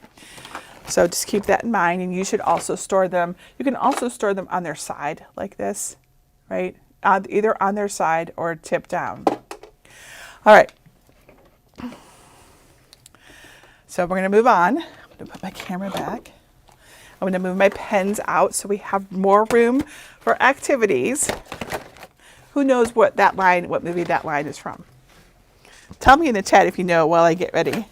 So just keep that in mind, and you should also store them. You can also store them on their side like this, right? Either on their side or tip down. All right. So we're going to move on. I'm going to put my camera back. I'm going to move my pens out so we have more room for activities. Who knows what movie that line is from? Tell me in the chat if you know while I get ready.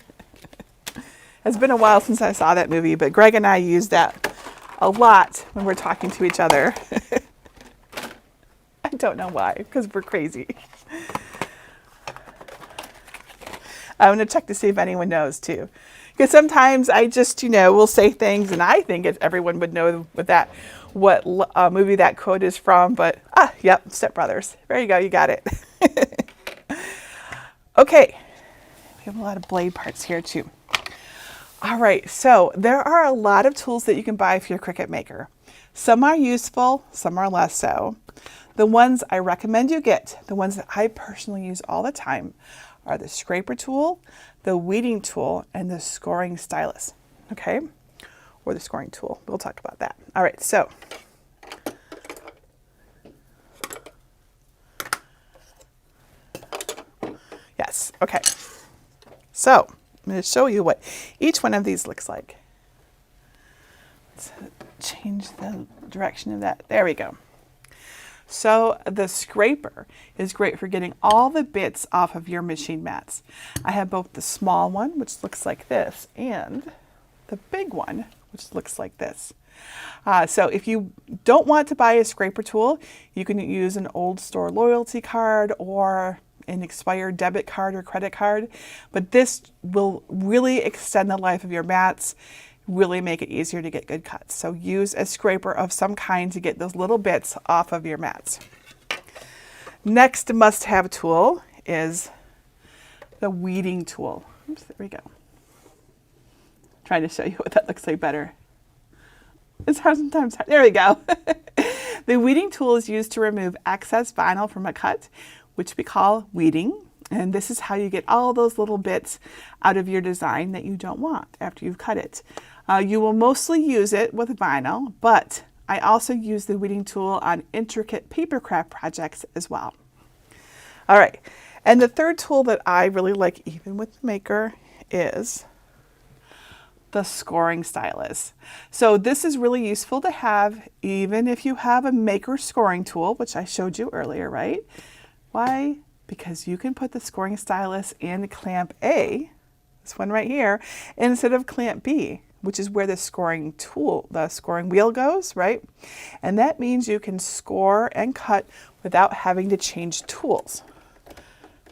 It's been a while since I saw that movie, but Greg and I use that a lot when we're talking to each other. I don't know why, because we're crazy. I'm going to check to see if anyone knows too. Because sometimes I just, will say things and I think everyone would know what movie that quote is from, but yep, Step Brothers. There you go, you got it. Okay, we have a lot of blade parts here too. All right, so there are a lot of tools that you can buy for your Cricut Maker. Some are useful, some are less so. The ones I recommend you get, the ones that I personally use all the time, are the scraper tool, the weeding tool, and the scoring stylus, okay? Or the scoring tool, we'll talk about that. All right, so. Yes, okay. So, I'm going to show you what each one of these looks like. Let's change the direction of that. There we go. So the scraper is great for getting all the bits off of your machine mats. I have both the small one, which looks like this, and the big one, which looks like this. So if you don't want to buy a scraper tool, you can use an old store loyalty card or an expired debit card or credit card, but this will really extend the life of your mats, really make it easier to get good cuts. So use a scraper of some kind to get those little bits off of your mats. Next must-have tool is the weeding tool. Oops, there we go. Trying to show you what that looks like better. It's hard sometimes. There we go. The weeding tool is used to remove excess vinyl from a cut, which we call weeding. And this is how you get all those little bits out of your design that you don't want after you've cut it. You will mostly use it with vinyl, but I also use the weeding tool on intricate paper craft projects as well. All right, and the third tool that I really like even with the Maker is the scoring stylus. So this is really useful to have even if you have a Maker scoring tool, which I showed you earlier, right? Why? Because you can put the scoring stylus in clamp A, this one right here, instead of clamp B, which is where the scoring tool, the scoring wheel goes, right? And that means you can score and cut without having to change tools,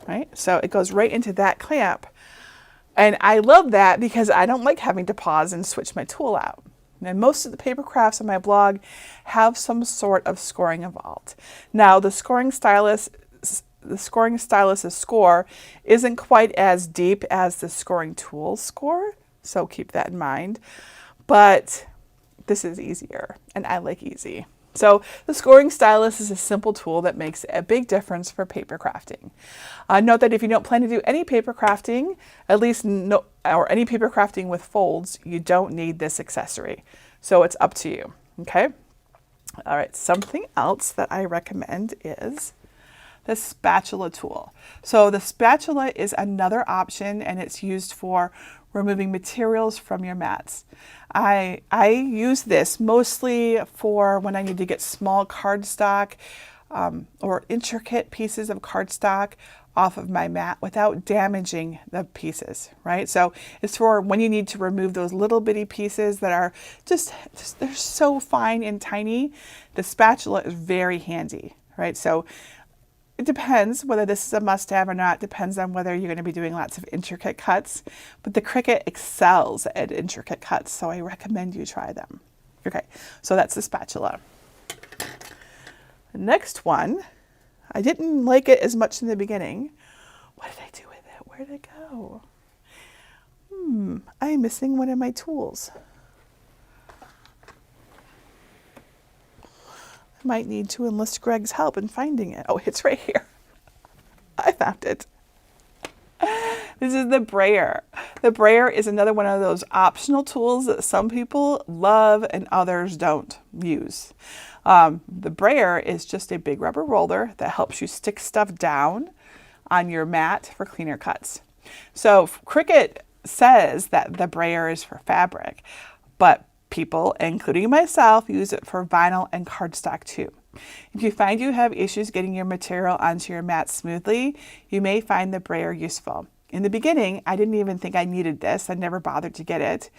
right? So it goes right into that clamp. And I love that because I don't like having to pause and switch my tool out. And most of the paper crafts on my blog have some sort of scoring involved. Now, the scoring stylus' score isn't quite as deep as the scoring tool score, so keep that in mind. But this is easier, and I like easy. So the scoring stylus is a simple tool that makes a big difference for paper crafting. Note that if you don't plan to do any paper crafting, or any paper crafting with folds, you don't need this accessory. So it's up to you, okay? All right, something else that I recommend is the spatula tool. So the spatula is another option, and it's used for removing materials from your mats. I use this mostly for when I need to get small cardstock or intricate pieces of cardstock off of my mat without damaging the pieces, right? So it's for when you need to remove those little bitty pieces that are just they're so fine and tiny. The spatula is very handy, right? So it depends whether this is a must-have or not. Depends on whether you're going to be doing lots of intricate cuts. But the Cricut excels at intricate cuts, so I recommend you try them. Okay, so that's the spatula. The next one I didn't like it as much in the beginning. What did I do with it? Where did it go? I'm missing one of my tools. I might need to enlist Greg's help in finding it. Oh, it's right here. I found it. This is the brayer. The brayer is another one of those optional tools that some people love and others don't use. The brayer is just a big rubber roller that helps you stick stuff down on your mat for cleaner cuts. So Cricut says that the brayer is for fabric, but people, including myself, use it for vinyl and cardstock too. If you find you have issues getting your material onto your mat smoothly, you may find the brayer useful. In the beginning, I didn't even think I needed this. I never bothered to get it.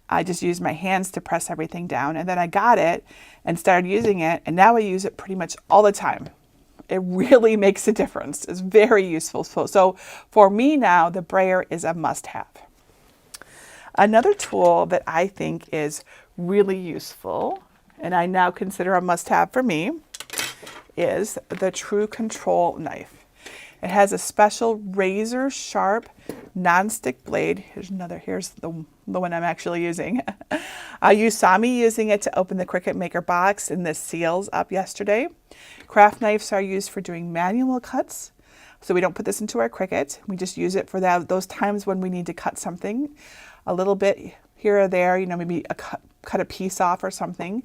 I just used my hands to press everything down, and then I got it and started using it, and now I use it pretty much all the time. It really makes a difference. It's very useful. So for me now, the brayer is a must-have. Another tool that I think is really useful, and I now consider a must-have for me, is the True Control knife. It has a special razor sharp non-stick blade. Here's the one I'm actually using. You saw me using it to open the Cricut Maker box and the seals up yesterday. Craft knives are used for doing manual cuts. So we don't put this into our Cricut. We just use it for those times when we need to cut something a little bit here or there, maybe cut a piece off or something.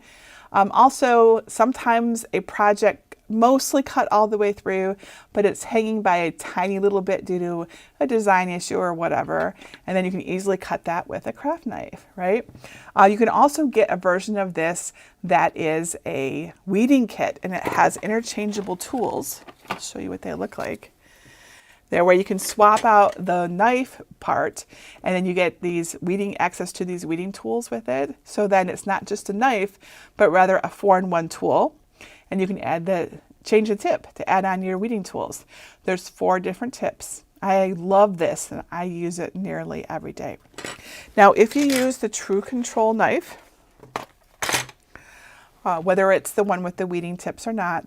Also, sometimes a project mostly cut all the way through, but it's hanging by a tiny little bit due to a design issue or whatever. And then you can easily cut that with a craft knife, right? You can also get a version of this that is a weeding kit, and it has interchangeable tools. I'll show you what they look like. There, where you can swap out the knife part, and then you get access to these weeding tools with it. So then it's not just a knife, but rather a 4-in-1 tool. And you can change the tip to add on your weeding tools. There's 4 different tips. I love this, and I use it nearly every day. Now, if you use the True Control knife, whether it's the one with the weeding tips or not,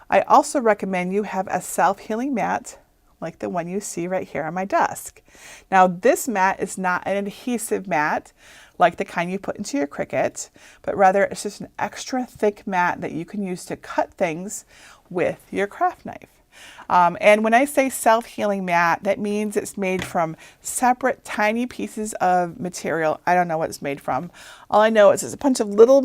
I also recommend you have a self-healing mat like the one you see right here on my desk. Now, this mat is not an adhesive mat like the kind you put into your Cricut, but rather it's just an extra thick mat that you can use to cut things with your craft knife. And when I say self-healing mat, that means it's made from separate tiny pieces of material. I don't know what it's made from. All I know is it's a bunch of little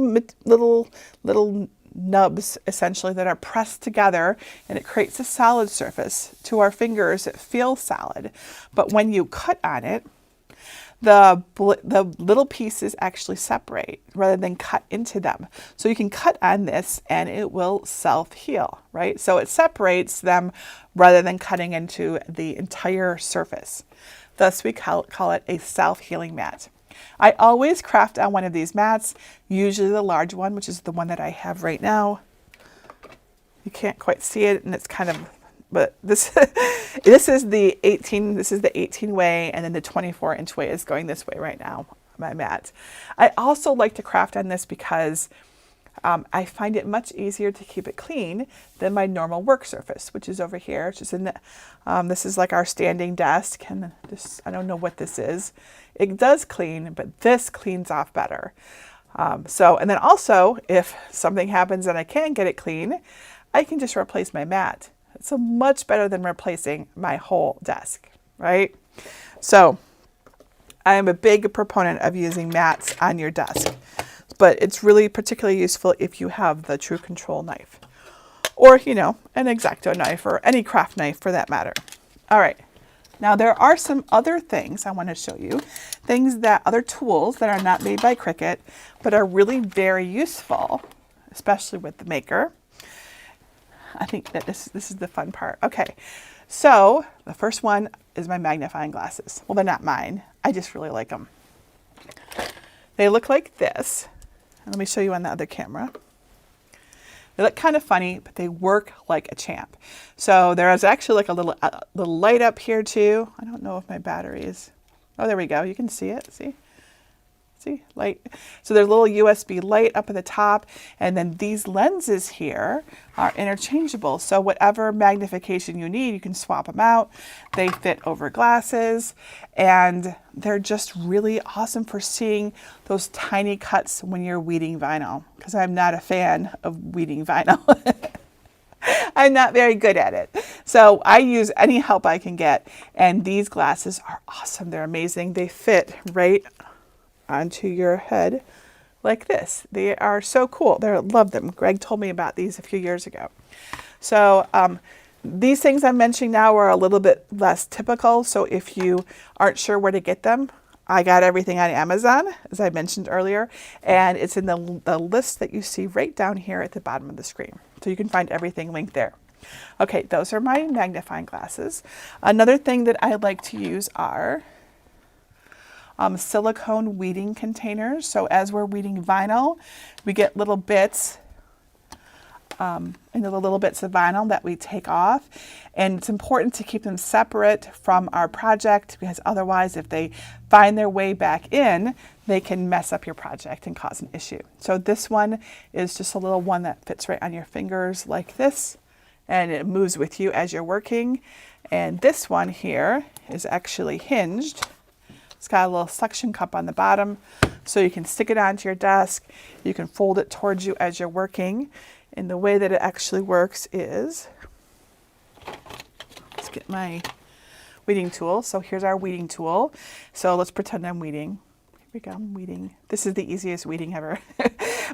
nubs essentially that are pressed together, and it creates a solid surface. To our fingers, it feels solid, but when you cut on it, the little pieces actually separate rather than cut into them. So you can cut on this and it will self-heal, right? So it separates them rather than cutting into the entire surface. Thus, we call it a self-healing mat. I always craft on one of these mats, usually the large one, which is the one that I have right now. You can't quite see it, and it's kind of, but this is the 18 way, and then the 24-inch way is going this way right now, my mat. I also like to craft on this because I find it much easier to keep it clean than my normal work surface, which is over here. It's just this is like our standing desk, and I don't know what this is. It does clean, but this cleans off better. And then also, if something happens and I can't get it clean, I can just replace my mat. It's so much better than replacing my whole desk, right? So I am a big proponent of using mats on your desk, but it's really particularly useful if you have the True Control knife or, an X-Acto knife or any craft knife for that matter. All right. Now there are some other things I want to show you, other tools that are not made by Cricut, but are really very useful, especially with the Maker. I think that this is the fun part. Okay, so the first one is my magnifying glasses. Well, they're not mine. I just really like them. They look like this. Let me show you on the other camera. They look kind of funny, but they work like a champ. So there is actually like a little light up here too. I don't know if my battery is, oh, there we go. You can see it, see? See, light. So there's a little USB light up at the top, and then these lenses here are interchangeable. So whatever magnification you need, you can swap them out. They fit over glasses, and they're just really awesome for seeing those tiny cuts when you're weeding vinyl, because I'm not a fan of weeding vinyl. I'm not very good at it. So I use any help I can get, and these glasses are awesome. They're amazing. They fit right onto your head like this. They are so cool. I love them. Greg told me about these a few years ago. So these things I'm mentioning now are a little bit less typical. So if you aren't sure where to get them, I got everything on Amazon, as I mentioned earlier, and it's in the list that you see right down here at the bottom of the screen. So you can find everything linked there. Okay, those are my magnifying glasses. Another thing that I like to use are silicone weeding containers. So as we're weeding vinyl, we get little bits, and the little bits of vinyl that we take off. And it's important to keep them separate from our project, because otherwise if they find their way back in, they can mess up your project and cause an issue. So this one is just a little one that fits right on your fingers like this, and it moves with you as you're working. And this one here is actually hinged. It's got a little suction cup on the bottom, so you can stick it onto your desk. You can fold it towards you as you're working. And the way that it actually works is, let's get my weeding tool. So here's our weeding tool. So let's pretend I'm weeding. Here we go, I'm weeding. This is the easiest weeding ever.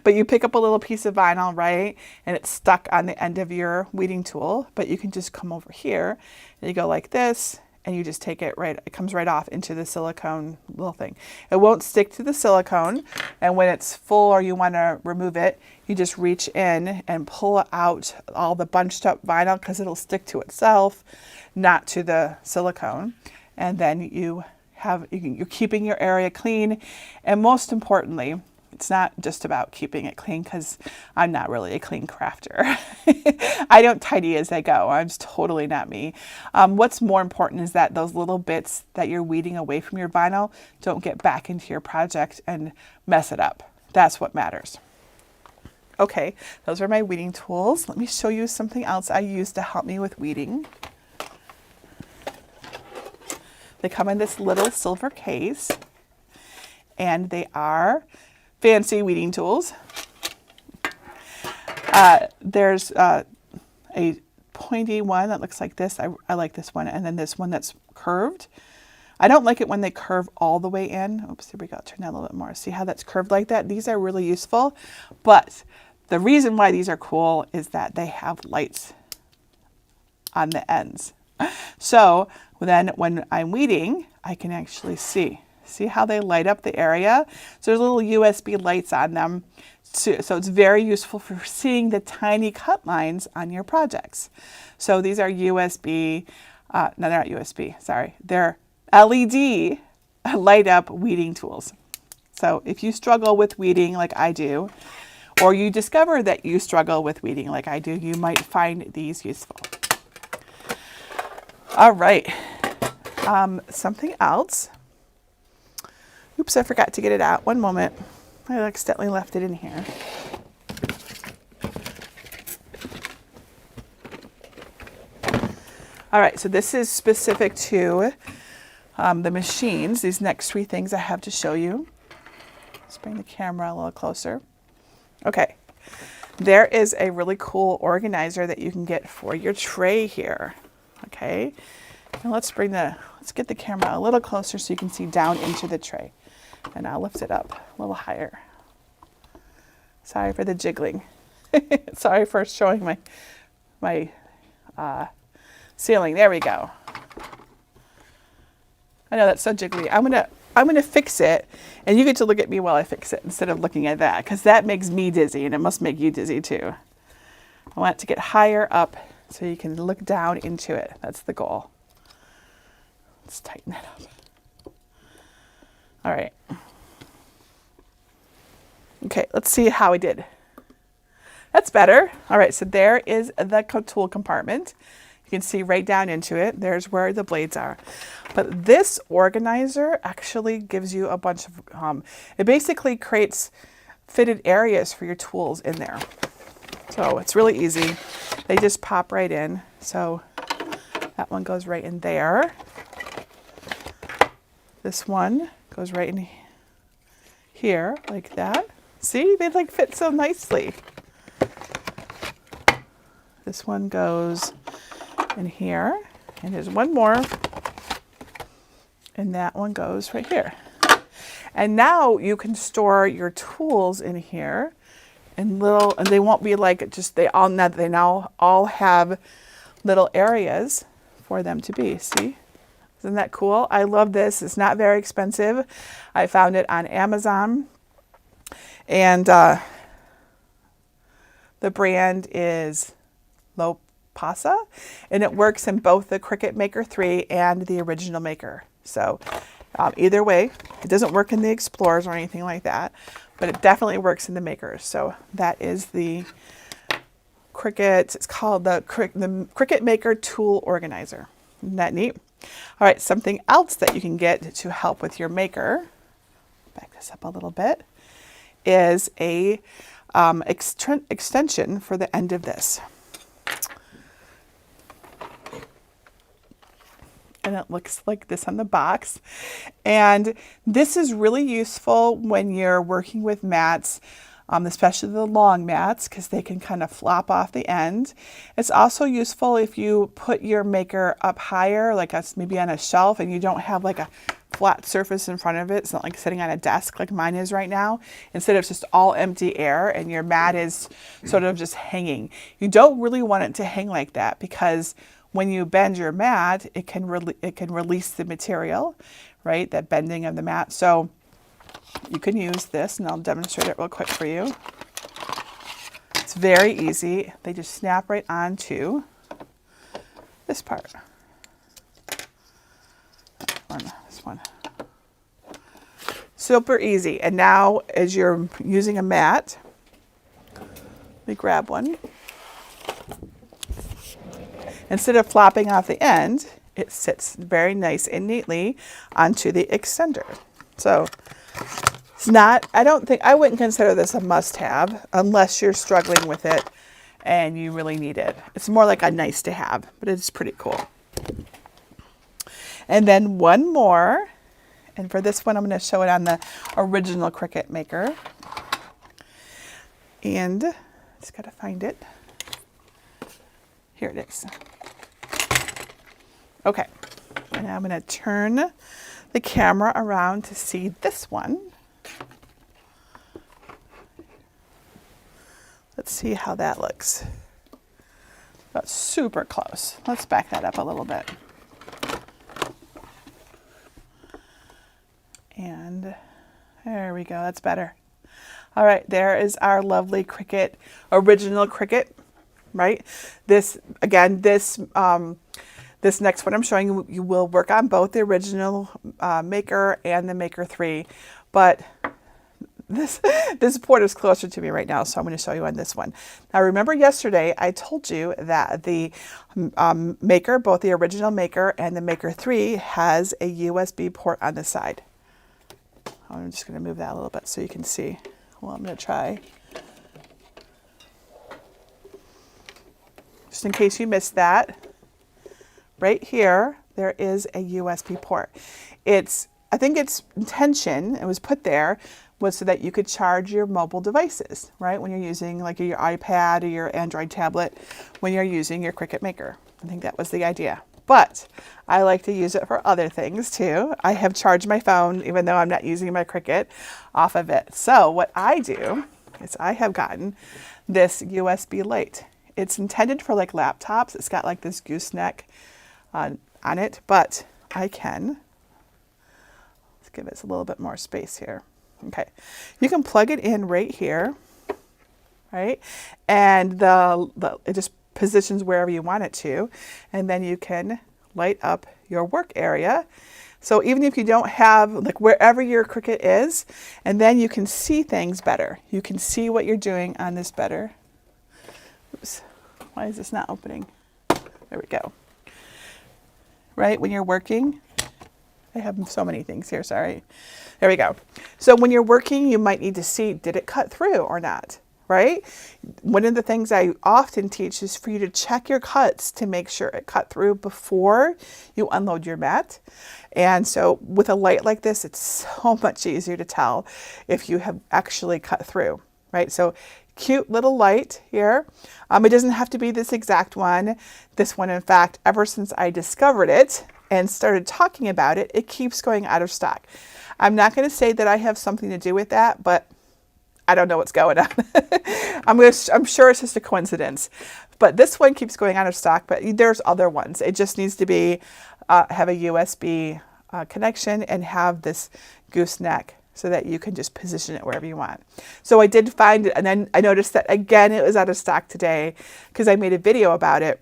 But you pick up a little piece of vinyl, right? And it's stuck on the end of your weeding tool. But you can just come over here and you go like this, and you just take it right, it comes right off into the silicone little thing. It won't stick to the silicone, and when it's full or you want to remove it, you just reach in and pull out all the bunched up vinyl, because it'll stick to itself, not to the silicone. And then you're keeping your area clean, and most importantly, it's not just about keeping it clean, because I'm not really a clean crafter. I don't tidy as I go. I'm just totally not me. What's more important is that those little bits that you're weeding away from your vinyl don't get back into your project and mess it up. That's what matters. Okay, those are my weeding tools. Let me show you something else I use to help me with weeding. They come in this little silver case, and they are fancy weeding tools. There's a pointy one that looks like this. I like this one. And then this one that's curved. I don't like it when they curve all the way in. Oops, here we go. Turn that a little bit more. See how that's curved like that? These are really useful. But the reason why these are cool is that they have lights on the ends. So then when I'm weeding, I can actually see. See how they light up the area? So there's little USB lights on them. So it's very useful for seeing the tiny cut lines on your projects. So these are USB, no, they're not USB, sorry. They're LED light up weeding tools. So if you struggle with weeding like I do, or you discover that you struggle with weeding like I do, you might find these useful. All right, something else. Oops, I forgot to get it out. One moment. I accidentally left it in here. All right, so this is specific to the machines. These next three things I have to show you. Let's bring the camera a little closer. Okay, there is a really cool organizer that you can get for your tray here. Okay, and let's get the camera a little closer so you can see down into the tray. And I'll lift it up a little higher. Sorry for the jiggling. Sorry for showing my ceiling. There we go. I know that's so jiggly. I'm gonna fix it, and you get to look at me while I fix it instead of looking at that, because that makes me dizzy, and it must make you dizzy too. I want it to get higher up so you can look down into it. That's the goal. Let's tighten it up. All right. Okay, let's see how I did. That's better. All right, so there is the tool compartment. You can see right down into it. There's where the blades are. But this organizer actually gives you a bunch of, it basically creates fitted areas for your tools in there. So it's really easy. They just pop right in. So that one goes right in there. This one goes right in here like that. See, they like fit so nicely. This one goes in here, and there's one more, and that one goes right here. And now you can store your tools in here in little, and they won't be like just, they now all have little areas for them to be. See? Isn't that cool? I love this. It's not very expensive. I found it on Amazon, and the brand is Pasa, and it works in both the Cricut Maker 3 and the original Maker. So either way, it doesn't work in the Explorers or anything like that, but it definitely works in the Makers. So that is the Cricut. It's called the Cricut Maker Tool Organizer. Isn't that neat? All right, something else that you can get to help with your Maker, back this up a little bit, is a extension for the end of this. And it looks like this on the box. And this is really useful when you're working with mats, especially the long mats, because they can kind of flop off the end. It's also useful if you put your Maker up higher, like maybe on a shelf, and you don't have like a flat surface in front of it. It's not like sitting on a desk like mine is right now. Instead, it's just all empty air and your mat is sort of just hanging. You don't really want it to hang like that, because when you bend your mat, it can release the material, right? That bending of the mat. So you can use this, and I'll demonstrate it real quick for you. It's very easy. They just snap right onto this part. This one. Super easy. And now as you're using a mat, let me grab one. Instead of flopping off the end, it sits very nice and neatly onto the extender. So it's not, I wouldn't consider this a must-have unless you're struggling with it and you really need it. It's more like a nice to have, but it's pretty cool. And then one more, and for this one, I'm going to show it on the original Cricut Maker. And just got to find it. Here it is. Okay, and I'm going to turn the camera around to see this one. Let's see how that looks. That's super close. Let's back that up a little bit. And there we go, that's better. All right, there is our lovely Cricut, original Cricut, right? This, again, this next one I'm showing you, you will work on both the original Maker and the Maker 3, but this port is closer to me right now, so I'm going to show you on this one. Now remember yesterday I told you that the Maker, both the original Maker and the Maker 3, has a USB port on the side. I'm just going to move that a little bit so you can see. Well, I'm going to try. Just in case you missed that, right here, there is a USB port. I think its intention, it was put there, was so that you could charge your mobile devices, right? When you're using like your iPad or your Android tablet, when you're using your Cricut Maker. I think that was the idea. But I like to use it for other things too. I have charged my phone, even though I'm not using my Cricut, off of it. So what I do is I have gotten this USB light. It's intended for like laptops. It's got like this gooseneck on it, but I can, let's give it a little bit more space here. Okay, you can plug it in right here, right? And it just positions wherever you want it to, and then you can light up your work area. So even if you don't have, like wherever your Cricut is, and then you can see things better. You can see what you're doing on this better. Oops, why is this not opening? There we go. Right, when you're working, I have so many things here, sorry. There we go. So when you're working, you might need to see, did it cut through or not, right? One of the things I often teach is for you to check your cuts to make sure it cut through before you unload your mat. And so with a light like this, it's so much easier to tell if you have actually cut through, right? So cute little light here. It doesn't have to be this exact one. This one, in fact, ever since I discovered it and started talking about it, it keeps going out of stock. I'm not going to say that I have something to do with that, but I don't know what's going on. I'm sure it's just a coincidence. But this one keeps going out of stock, but there's other ones. It just needs to be have a USB connection and have this gooseneck so that you can just position it wherever you want. So I did find it, and then I noticed that again it was out of stock today because I made a video about it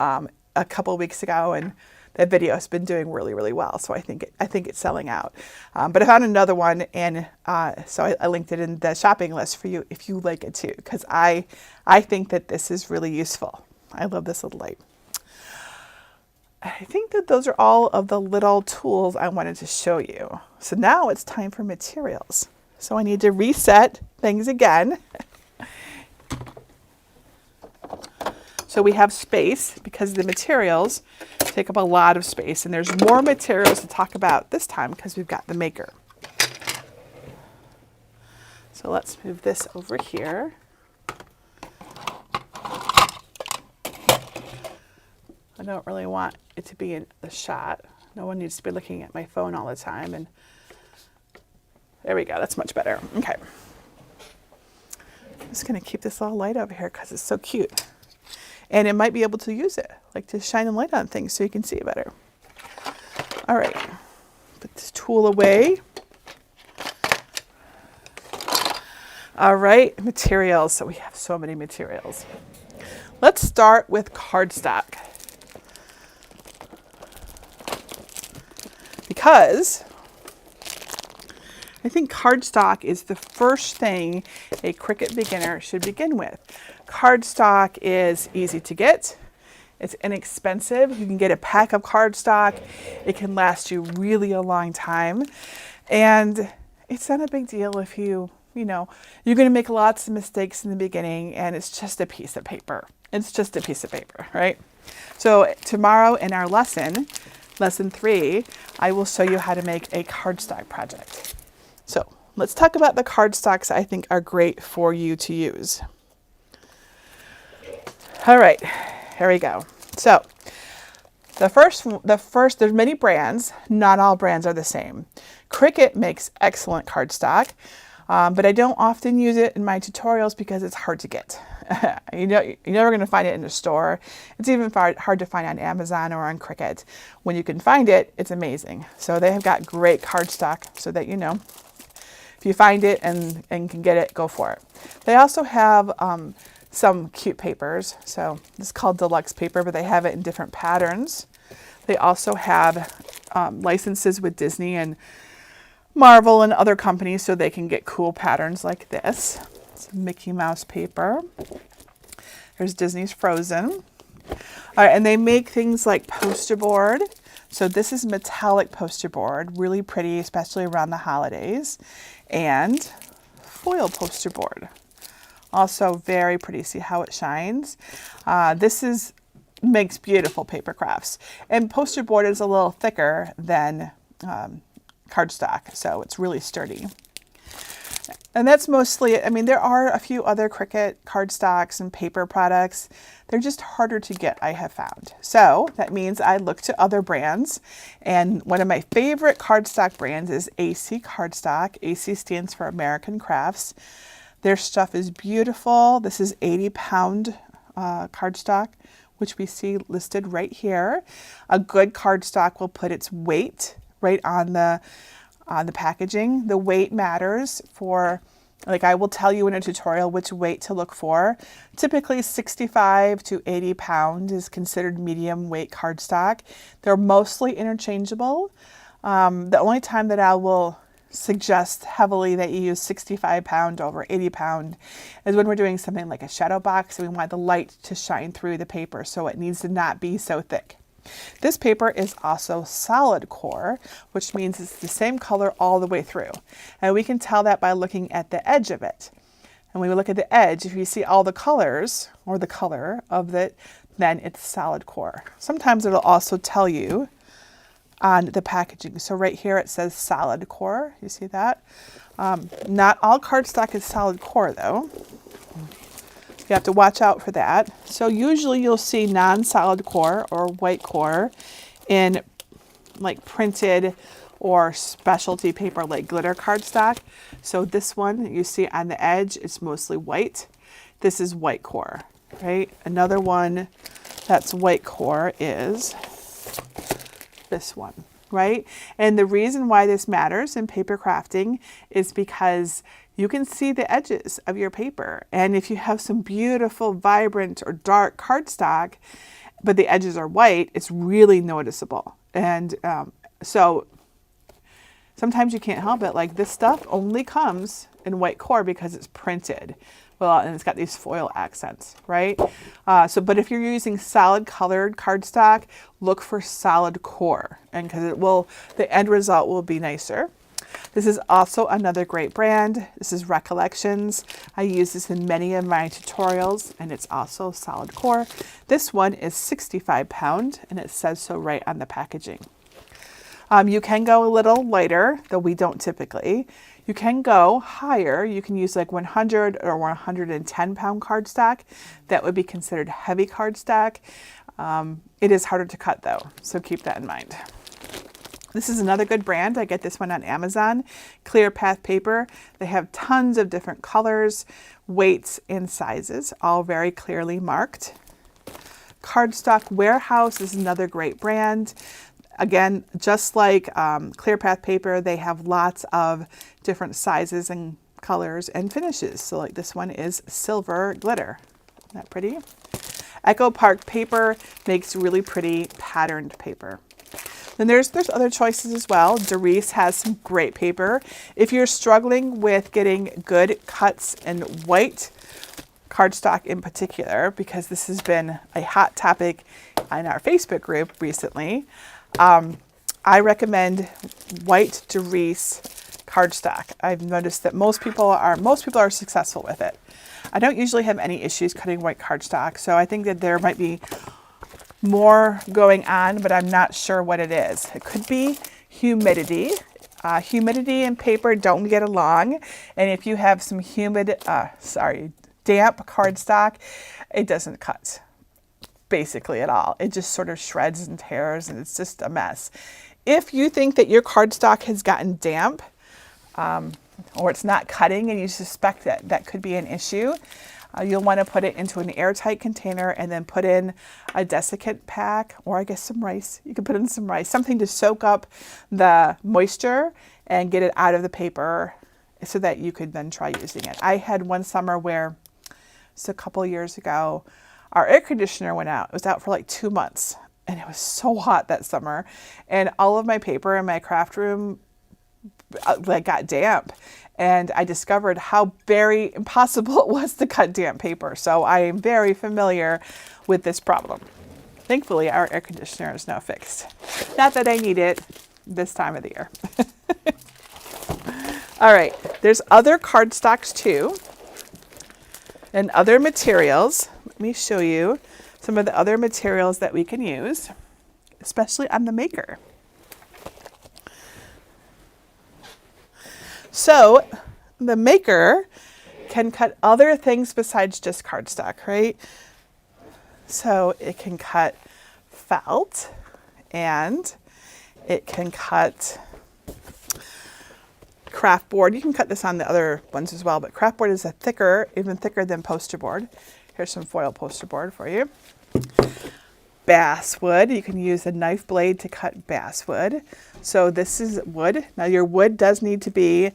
a couple of weeks ago, and that video has been doing really, really well. So I think it's selling out. But I found another one, and so I linked it in the shopping list for you if you like it too, because I think that this is really useful. I love this little light. I think that those are all of the little tools I wanted to show you. So now it's time for materials. So I need to reset things again. So we have space because the materials take up a lot of space, and there's more materials to talk about this time because we've got the maker. So let's move this over here. I don't really want it to be in the shot. No one needs to be looking at my phone all the time. And there we go, that's much better. Okay. I'm just gonna keep this all light over here because it's so cute. And it might be able to use it, like to shine a light on things so you can see it better. All right, put this tool away. All right, materials. So we have so many materials. Let's start with cardstock. Because I think cardstock is the first thing a Cricut beginner should begin with. Cardstock is easy to get. It's inexpensive. You can get a pack of cardstock. It can last you really a long time. And it's not a big deal if you know, you're going to make lots of mistakes in the beginning, and it's just a piece of paper. It's just a piece of paper, right? So tomorrow in our lesson 3, I will show you how to make a cardstock project. So let's talk about the cardstocks I think are great for you to use. All right, here we go. So the first, there's many brands. Not all brands are the same. Cricut makes excellent cardstock, but I don't often use it in my tutorials because it's hard to get. You're never going to find it in the store. It's even hard to find on Amazon or on Cricut. When you can find it, it's amazing. So they have got great cardstock so that, you know, if you find it and can get it, go for it. They also have some cute papers. So this is called deluxe paper, but they have it in different patterns. They also have licenses with Disney and Marvel and other companies so they can get cool patterns like this. It's Mickey Mouse paper. There's Disney's Frozen. All right, and they make things like poster board. So this is metallic poster board, really pretty, especially around the holidays. And foil poster board. Also very pretty. See how it shines? This makes beautiful paper crafts. And poster board is a little thicker than cardstock, so it's really sturdy. And that's mostly it. I mean, there are a few other Cricut cardstocks and paper products. They're just harder to get, I have found. So that means I look to other brands. And one of my favorite cardstock brands is AC Cardstock. AC stands for American Crafts. Their stuff is beautiful. This is 80-pound cardstock, which we see listed right here. A good cardstock will put its weight right on the packaging. The weight matters for, like I will tell you in a tutorial which weight to look for. Typically 65 to 80 pound is considered medium weight cardstock. They're mostly interchangeable. The only time that I will suggest heavily that you use 65-pound over 80-pound is when we're doing something like a shadow box and we want the light to shine through the paper, so it needs to not be so thick. This paper is also solid core, which means it's the same color all the way through. And we can tell that by looking at the edge of it. And when we look at the edge, if you see all the colors or the color of it, then it's solid core. Sometimes it'll also tell you on the packaging. So right here it says solid core. You see that? Not all cardstock is solid core though. You have to watch out for that. So usually you'll see non-solid core or white core in like printed or specialty paper like glitter cardstock. So this one you see on the edge, it's mostly white. This is white core, right? Another one that's white core is this one, right? And the reason why this matters in paper crafting is because you can see the edges of your paper. And if you have some beautiful, vibrant or dark cardstock, but the edges are white, it's really noticeable. And so sometimes you can't help it. Like this stuff only comes in white core because it's printed. Well, and it's got these foil accents, right? But if you're using solid colored cardstock, look for solid core, and because the end result will be nicer. This is also another great brand. This is Recollections. I use this in many of my tutorials, and it's also solid core. This one is 65-pound, and it says so right on the packaging. You can go a little lighter, though we don't typically. You can go higher. You can use like 100 or 110-pound cardstock. That would be considered heavy cardstock. It is harder to cut though, so keep that in mind. This is another good brand. I get this one on Amazon, Clear Path Paper. They have tons of different colors, weights, and sizes, all very clearly marked. Cardstock Warehouse is another great brand. Again, just like Clear Path Paper, they have lots of different sizes and colors and finishes. So like this one is silver glitter. Isn't that pretty? Echo Park Paper makes really pretty patterned paper. Then there's other choices as well. Darice has some great paper. If you're struggling with getting good cuts in white cardstock in particular, because this has been a hot topic in our Facebook group recently, I recommend white Darice cardstock. I've noticed that most people are successful with it. I don't usually have any issues cutting white cardstock, so I think that there might be more going on, but I'm not sure what it is. It could be humidity. Humidity and paper don't get along, and if you have some damp cardstock, it doesn't cut basically at all. It just sort of shreds and tears, and it's just a mess. If you think that your cardstock has gotten damp or it's not cutting and you suspect that that could be an issue, you'll want to put it into an airtight container and then put in a desiccant pack, or I guess some rice. You can put in some rice, something to soak up the moisture and get it out of the paper so that you could then try using it. I had one summer where, it's a couple of years ago, our air conditioner went out. It was out for like 2 months, and it was so hot that summer. And all of my paper in my craft room got damp. And I discovered how very impossible it was to cut damp paper. So I am very familiar with this problem. Thankfully, our air conditioner is now fixed. Not that I need it this time of the year. All right, there's other cardstocks too, and other materials. Let me show you some of the other materials that we can use, especially on the maker. So the maker can cut other things besides just cardstock, right? So it can cut felt, and it can cut craft board. You can cut this on the other ones as well, but craft board is even thicker than poster board. Here's some foil poster board for you. Basswood, you can use a knife blade to cut basswood. So this is wood. Now your wood does need to be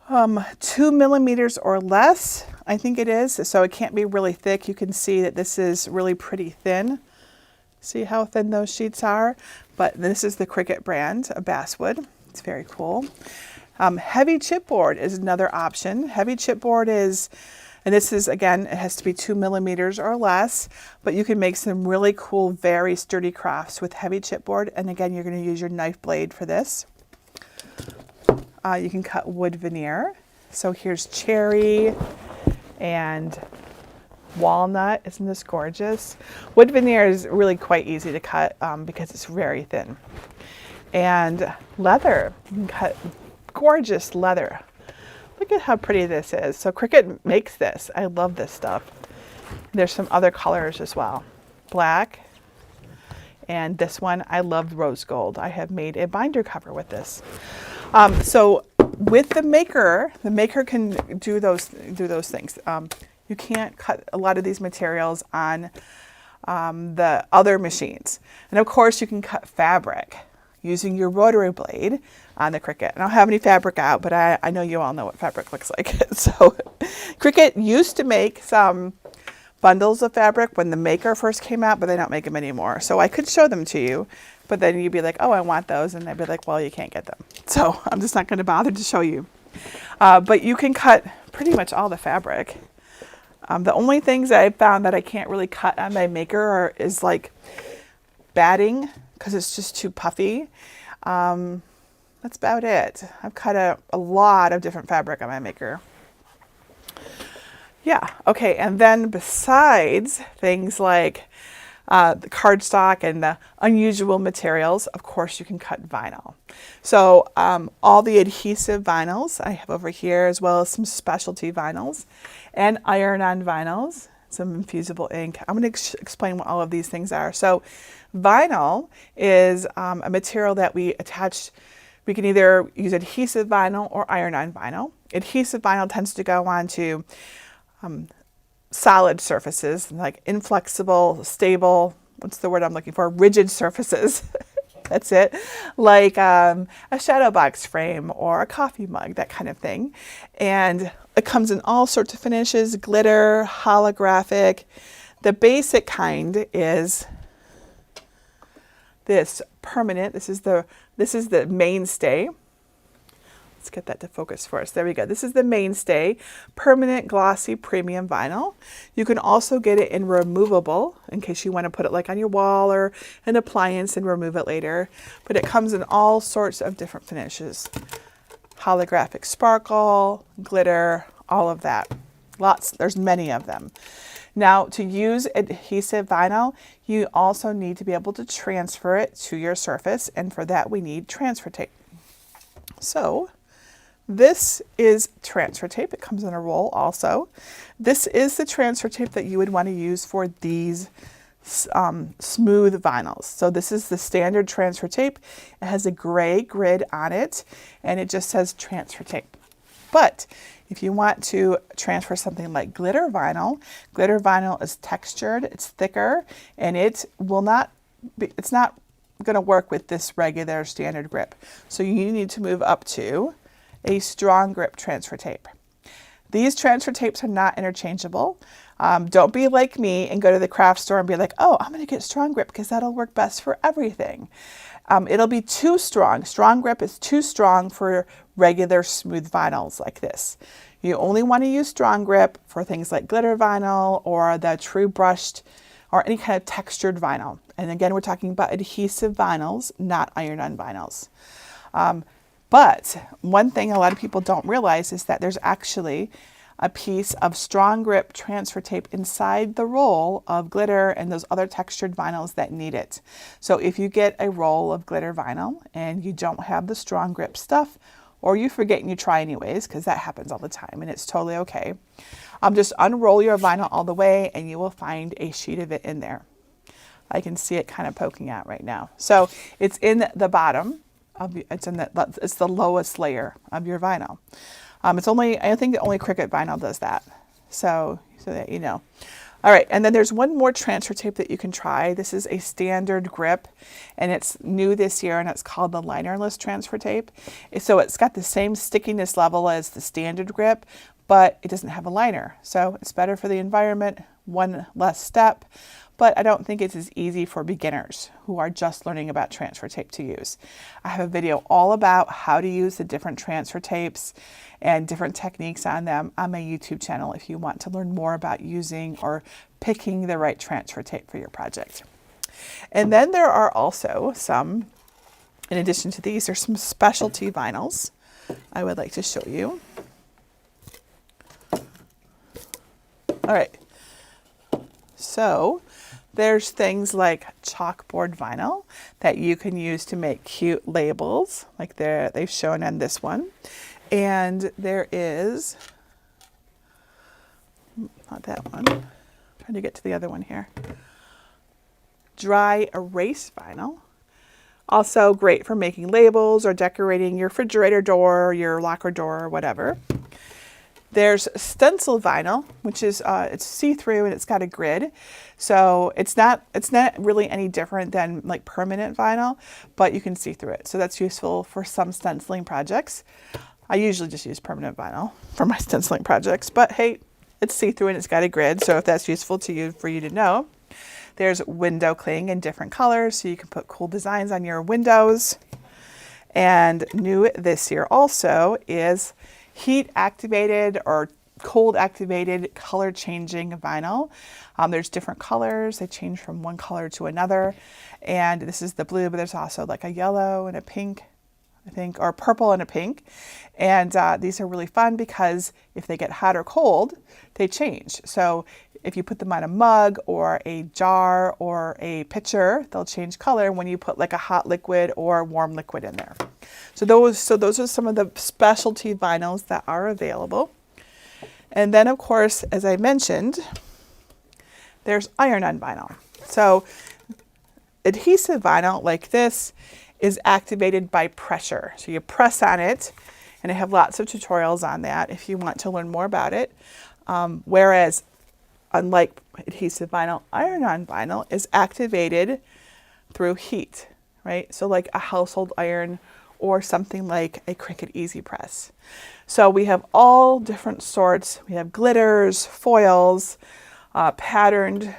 2 millimeters or less, I think it is. So it can't be really thick. You can see that this is really pretty thin. See how thin those sheets are? But this is the Cricut brand of basswood. It's very cool. Heavy chipboard is another option. Heavy chipboard is, and this is, again, it has to be 2 millimeters or less, but you can make some really cool, very sturdy crafts with heavy chipboard. And again, you're going to use your knife blade for this. You can cut wood veneer. So here's cherry and walnut. Isn't this gorgeous? Wood veneer is really quite easy to cut because it's very thin. And leather, you can cut gorgeous leather. Look at how pretty this is. So Cricut makes this. I love this stuff. There's some other colors as well. Black. And this one, I love rose gold. I have made a binder cover with this. So with the maker can do those things. You can't cut a lot of these materials on the other machines. And of course you can cut fabric using your rotary blade on the Cricut. I don't have any fabric out, but I know you all know what fabric looks like. So Cricut used to make some bundles of fabric when the maker first came out, but they don't make them anymore. So I could show them to you, but then you'd be like, oh, I want those. And I'd be like, well, you can't get them. So I'm just not going to bother to show you. But you can cut pretty much all the fabric. The only things I found that I can't really cut on my maker is like batting, because it's just too puffy. That's about it. I've cut a lot of different fabric on my maker. Yeah, okay, and then besides things like the cardstock and the unusual materials, of course you can cut vinyl. So all the adhesive vinyls I have over here, as well as some specialty vinyls and iron-on vinyls, some Infusible ink. I'm going to explain what all of these things are. So vinyl is a material that we attach. We can either use adhesive vinyl or iron-on vinyl. Adhesive vinyl tends to go onto solid surfaces, like inflexible, stable, what's the word I'm looking for? Rigid surfaces. That's it. Like a shadow box frame or a coffee mug, that kind of thing. And it comes in all sorts of finishes, glitter, holographic. The basic kind is this permanent. This is the mainstay. Let's get that to focus for us. There we go. This is the mainstay, permanent glossy premium vinyl. You can also get it in removable in case you want to put it like on your wall or an appliance and remove it later. But it comes in all sorts of different finishes. Holographic sparkle, glitter, all of that. Lots, there's many of them. Now, to use adhesive vinyl, you also need to be able to transfer it to your surface, and for that we need transfer tape. So this is transfer tape. It comes in a roll also. This is the transfer tape that you would want to use for these smooth vinyls. So this is the standard transfer tape. It has a gray grid on it, and it just says transfer tape. But if you want to transfer something like glitter vinyl is textured, it's thicker, and it's not going to work with this regular standard grip. So you need to move up to a strong grip transfer tape. These transfer tapes are not interchangeable. Don't be like me and go to the craft store and be like, oh, I'm going to get strong grip because that'll work best for everything. It'll be too strong. Strong grip is too strong for regular smooth vinyls like this. You only want to use strong grip for things like glitter vinyl or the true brushed or any kind of textured vinyl. And again, we're talking about adhesive vinyls, not iron-on vinyls. But one thing a lot of people don't realize is that there's actually a piece of strong grip transfer tape inside the roll of glitter and those other textured vinyls that need it. So if you get a roll of glitter vinyl and you don't have the strong grip stuff, or you forget and you try anyways, because that happens all the time and it's totally okay, just unroll your vinyl all the way and you will find a sheet of it in there. I can see it kind of poking out right now. So it's in the bottom. It's the lowest layer of your vinyl. I think the only Cricut vinyl does that. So that you know. All right, and then there's one more transfer tape that you can try. This is a standard grip, and it's new this year, and it's called the linerless transfer tape. So it's got the same stickiness level as the standard grip, but it doesn't have a liner. So it's better for the environment, one less step, but I don't think it's as easy for beginners who are just learning about transfer tape to use. I have a video all about how to use the different transfer tapes and different techniques on them on my YouTube channel if you want to learn more about using or picking the right transfer tape for your project. And then there are also some, in addition to these, there's some specialty vinyls I would like to show you. All right, so there's things like chalkboard vinyl that you can use to make cute labels like they've shown on this one. And there is, not that one, I'm trying to get to the other one here. Dry erase vinyl. Also great for making labels or decorating your refrigerator door, your locker door, or whatever. There's stencil vinyl, which is it's see-through and it's got a grid. So it's not really any different than like permanent vinyl, but you can see through it. So that's useful for some stenciling projects. I usually just use permanent vinyl for my stenciling projects, but hey, it's see-through and it's got a grid. So if that's useful to you, for you to know. There's window cling in different colors, so you can put cool designs on your windows. And new this year also is heat activated or cold activated color changing vinyl. There's different colors. They change from one color to another. And this is the blue, but there's also like a yellow and a pink, I think, or purple and a pink. And these are really fun because if they get hot or cold, they change. So if you put them on a mug or a jar or a pitcher, they'll change color when you put like a hot liquid or warm liquid in there. So those are some of the specialty vinyls that are available. And then of course, as I mentioned, there's iron-on vinyl. So adhesive vinyl like this is activated by pressure. So you press on it, and I have lots of tutorials on that if you want to learn more about it. Whereas unlike adhesive vinyl, iron-on vinyl is activated through heat, right? So like a household iron or something like a Cricut Easy Press. So we have all different sorts. We have glitters, foils, patterned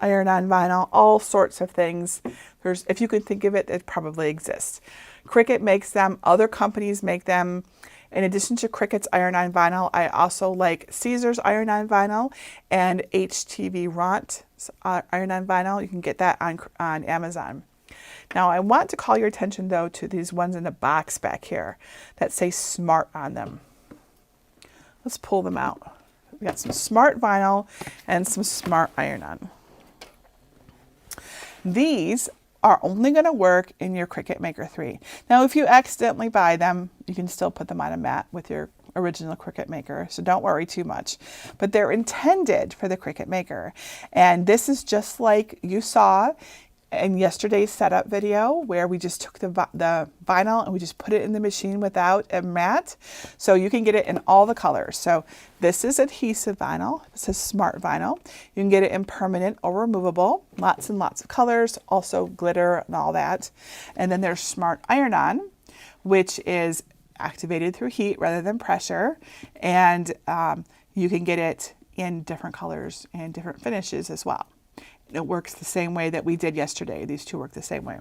iron-on vinyl, all sorts of things. If you can think of it, it probably exists. Cricut makes them, other companies make them. In addition to Cricut's iron-on vinyl, I also like Caesar's iron-on vinyl and HTV Raunt's iron-on vinyl. You can get that on Amazon. Now, I want to call your attention, though, to these ones in the box back here that say Smart on them. Let's pull them out. We got some Smart vinyl and some Smart iron-on. These are only going to work in your Cricut Maker 3. Now, if you accidentally buy them, you can still put them on a mat with your original Cricut Maker, so don't worry too much. But they're intended for the Cricut Maker. And this is just like you saw in yesterday's setup video where we just took the vinyl and we just put it in the machine without a mat. So you can get it in all the colors. So this is adhesive vinyl. This is Smart vinyl. You can get it in permanent or removable. Lots and lots of colors, also glitter and all that. And then there's Smart iron-on, which is activated through heat rather than pressure. And you can get it in different colors and different finishes as well. It works the same way that we did yesterday. These two work the same way.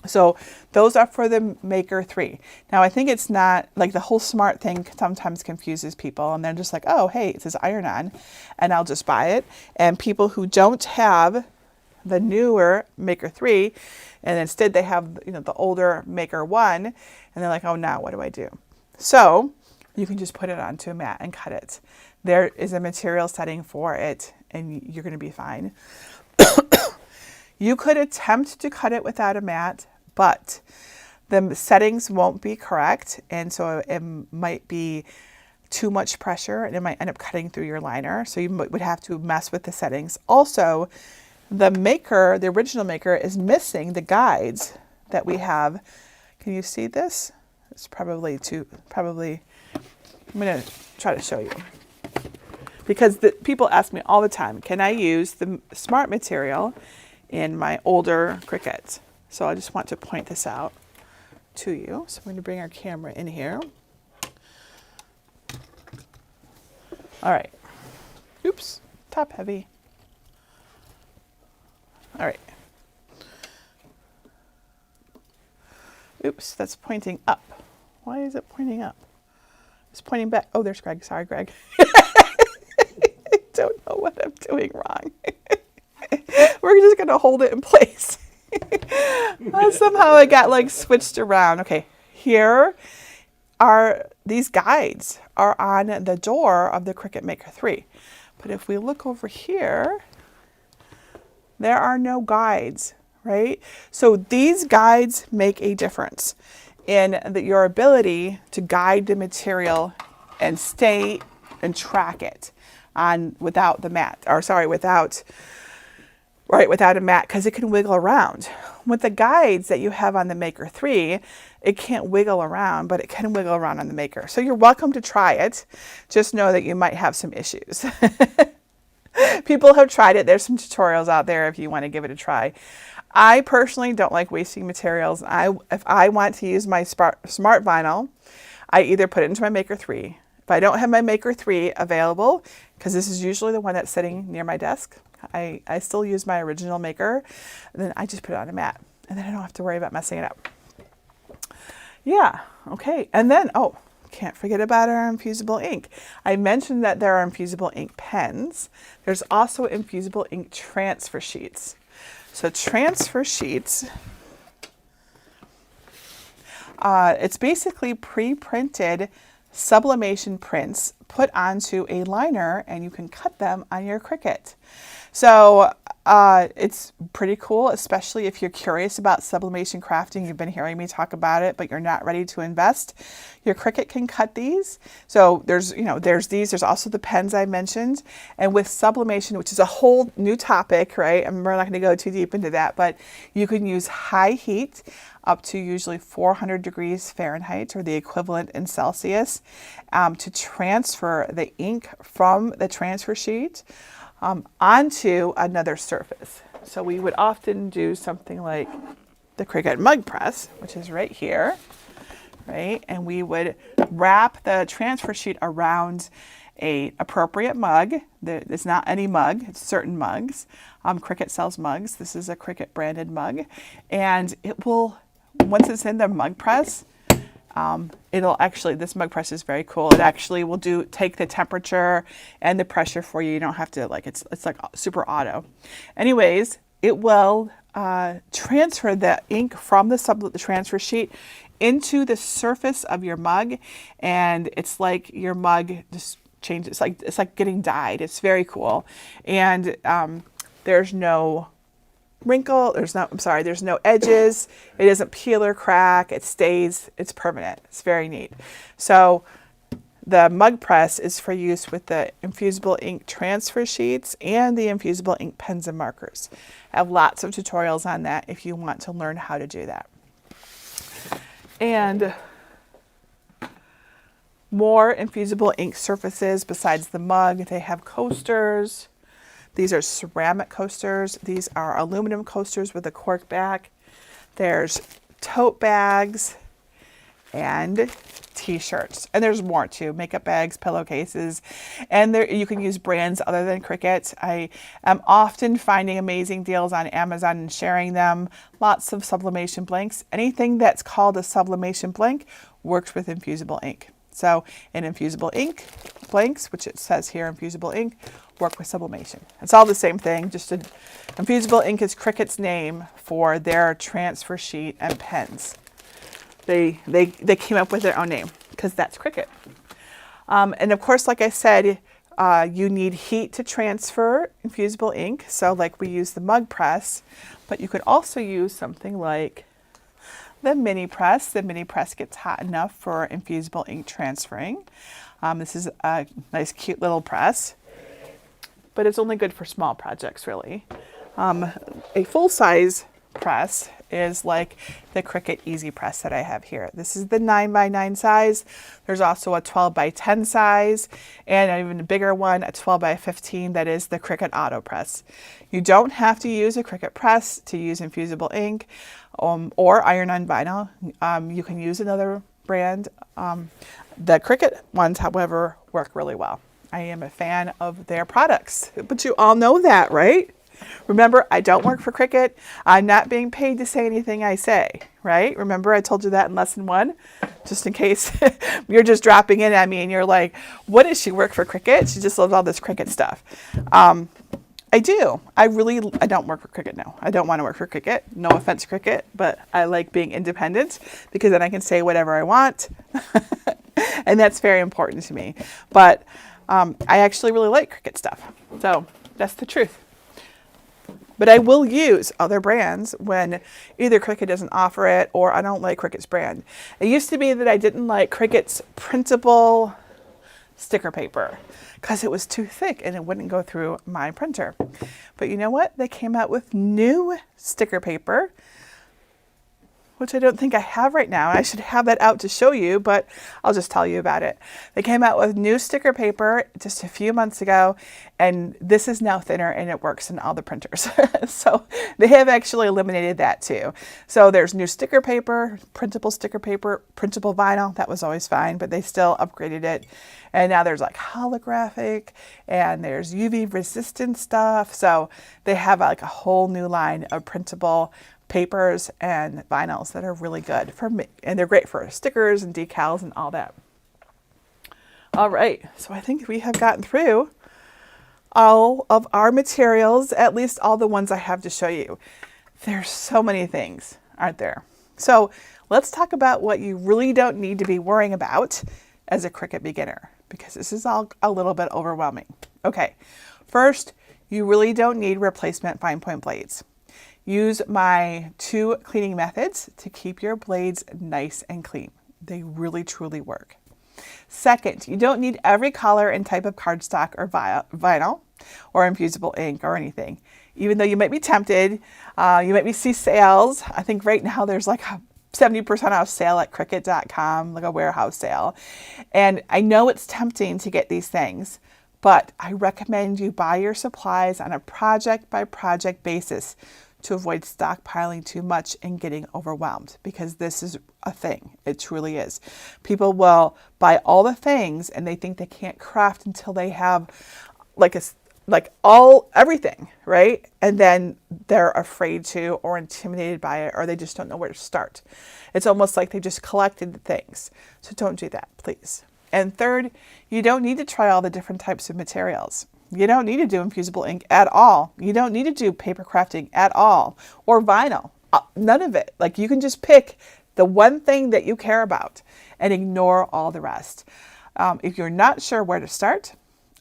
So those are for the Maker 3. Now, I think it's not, like the whole Smart thing sometimes confuses people and they're just like, oh, hey, it says iron-on and I'll just buy it. And people who don't have the newer Maker 3 and instead they have, the older Maker 1 and they're like, oh, now what do I do? So you can just put it onto a mat and cut it. There is a material setting for it and you're going to be fine. You could attempt to cut it without a mat, but the settings won't be correct. And so it might be too much pressure and it might end up cutting through your liner. So you would have to mess with the settings. Also, the Maker, the original Maker, is missing the guides that we have. Can you see this? It's probably, I'm going to try to show you. Because people ask me all the time, can I use the Smart material in my older Cricut? So I just want to point this out to you. So I'm going to bring our camera in here. All right. Oops, top heavy. All right. Oops, that's pointing up. Why is it pointing up? It's pointing back. Oh, there's Greg. Sorry, Greg. I don't know what I'm doing wrong. We're just going to hold it in place. Somehow it got like switched around. Okay, here are these guides are on the door of the Cricut Maker 3. But if we look over here, there are no guides, right? So these guides make a difference in your ability to guide the material and stay and track it on without the mat, or sorry, without a mat, because it can wiggle around. With the guides that you have on the Maker 3, it can't wiggle around, but it can wiggle around on the Maker. So you're welcome to try it. Just know that you might have some issues. People have tried it. There's some tutorials out there if you want to give it a try. I personally don't like wasting materials. If I want to use my smart vinyl, I either put it into my Maker 3. If I don't have my Maker 3 available, because this is usually the one that's sitting near my desk, I still use my original Maker, and then I just put it on a mat, and then I don't have to worry about messing it up. Yeah, okay. And then, oh, can't forget about our Infusible ink. I mentioned that there are Infusible ink pens. There's also Infusible ink transfer sheets. So transfer sheets, it's basically pre-printed sublimation prints put onto a liner, and you can cut them on your Cricut. So it's pretty cool, especially if you're curious about sublimation crafting. You've been hearing me talk about it, but you're not ready to invest. Your Cricut can cut these. So there's these. There's also the pens I mentioned. And with sublimation, which is a whole new topic, right? And we're not going to go too deep into that, but you can use high heat up to usually 400 degrees Fahrenheit, or the equivalent in Celsius, to transfer the ink from the transfer sheet onto another surface. So we would often do something like the Cricut mug press, which is right here, right? And we would wrap the transfer sheet around a appropriate mug. It's not any mug, it's certain mugs. Cricut sells mugs. This is a Cricut branded mug. And it will, once it's in the mug press, it'll actually, this mug press is very cool. It actually will take the temperature and the pressure for you. You don't have to it's like super auto. Anyways, it will transfer the ink from the transfer sheet into the surface of your mug, and it's like your mug just changes. It's like getting dyed. It's very cool, and there's no wrinkle, there's no edges, it doesn't peel or crack, it stays, it's permanent. It's very neat. So the mug press is for use with the Infusible ink transfer sheets and the Infusible ink pens and markers. I have lots of tutorials on that if you want to learn how to do that. And more Infusible ink surfaces besides the mug. They have coasters. These are ceramic coasters. These are aluminum coasters with a cork back. There's tote bags and t-shirts. And there's more too, makeup bags, pillowcases. And you can use brands other than Cricut. I am often finding amazing deals on Amazon and sharing them. Lots of sublimation blanks. Anything that's called a sublimation blank works with Infusible ink. So in Infusible ink blanks, which it says here, Infusible ink, work with sublimation. It's all the same thing. Infusible ink is Cricut's name for their transfer sheet and pens. They came up with their own name because that's Cricut. And of course, like I said, you need heat to transfer Infusible ink. So like we use the mug press, but you could also use something like the mini press. The mini press gets hot enough for Infusible ink transferring. This is a nice, cute little press, but it's only good for small projects, really. A full-size press is like the Cricut Easy Press that I have here. This is the 9x9 size. There's also a 12x10 size, and an even bigger one, a 12x15, that is the Cricut Auto Press. You don't have to use a Cricut press to use Infusible ink or iron-on vinyl. You can use another brand. The Cricut ones, however, work really well. I am a fan of their products, but you all know that, right? Remember, I don't work for Cricut. I'm not being paid to say anything I say, right? Remember, I told you that in lesson 1, just in case you're just dropping in at me and you're like, what does she work for Cricut? She just loves all this Cricut stuff. I do. I don't work for Cricut now. I don't want to work for Cricut. No offense, Cricut, but I like being independent because then I can say whatever I want. And that's very important to me. But I actually really like Cricut stuff. So that's the truth. But I will use other brands when either Cricut doesn't offer it or I don't like Cricut's brand. It used to be that I didn't like Cricut's printable sticker paper because it was too thick and it wouldn't go through my printer. But you know what? They came out with new sticker paper, which I don't think I have right now. I should have that out to show you, but I'll just tell you about it. They came out with new sticker paper just a few months ago, and this is now thinner and it works in all the printers. So they have actually eliminated that too. So there's new sticker paper, printable vinyl. That was always fine, but they still upgraded it. And now there's like holographic and there's UV resistant stuff. So they have like a whole new line of printable papers and vinyls that are really good for me. And they're great for stickers and decals and all that. All right, so I think we have gotten through all of our materials, at least all the ones I have to show you. There's so many things, aren't there? So let's talk about what you really don't need to be worrying about as a Cricut beginner, because this is all a little bit overwhelming. Okay, first, you really don't need replacement fine point blades. Use my 2 cleaning methods to keep your blades nice and clean. They really, truly work. Second, you don't need every color and type of cardstock or vinyl or infusible ink or anything. Even though you might be tempted, you might see sales. I think right now there's like a 70% off sale at Cricut.com, like a warehouse sale. And I know it's tempting to get these things, but I recommend you buy your supplies on a project by project basis to avoid stockpiling too much and getting overwhelmed, because this is a thing. It truly is. People will buy all the things and they think they can't craft until they have everything, right? And then they're afraid to or intimidated by it, or they just don't know where to start. It's almost like they just collected the things. So don't do that, please. And third, you don't need to try all the different types of materials. You don't need to do infusible ink at all. You don't need to do paper crafting at all, or vinyl. None of it. Like, you can just pick the one thing that you care about and ignore all the rest. If you're not sure where to start,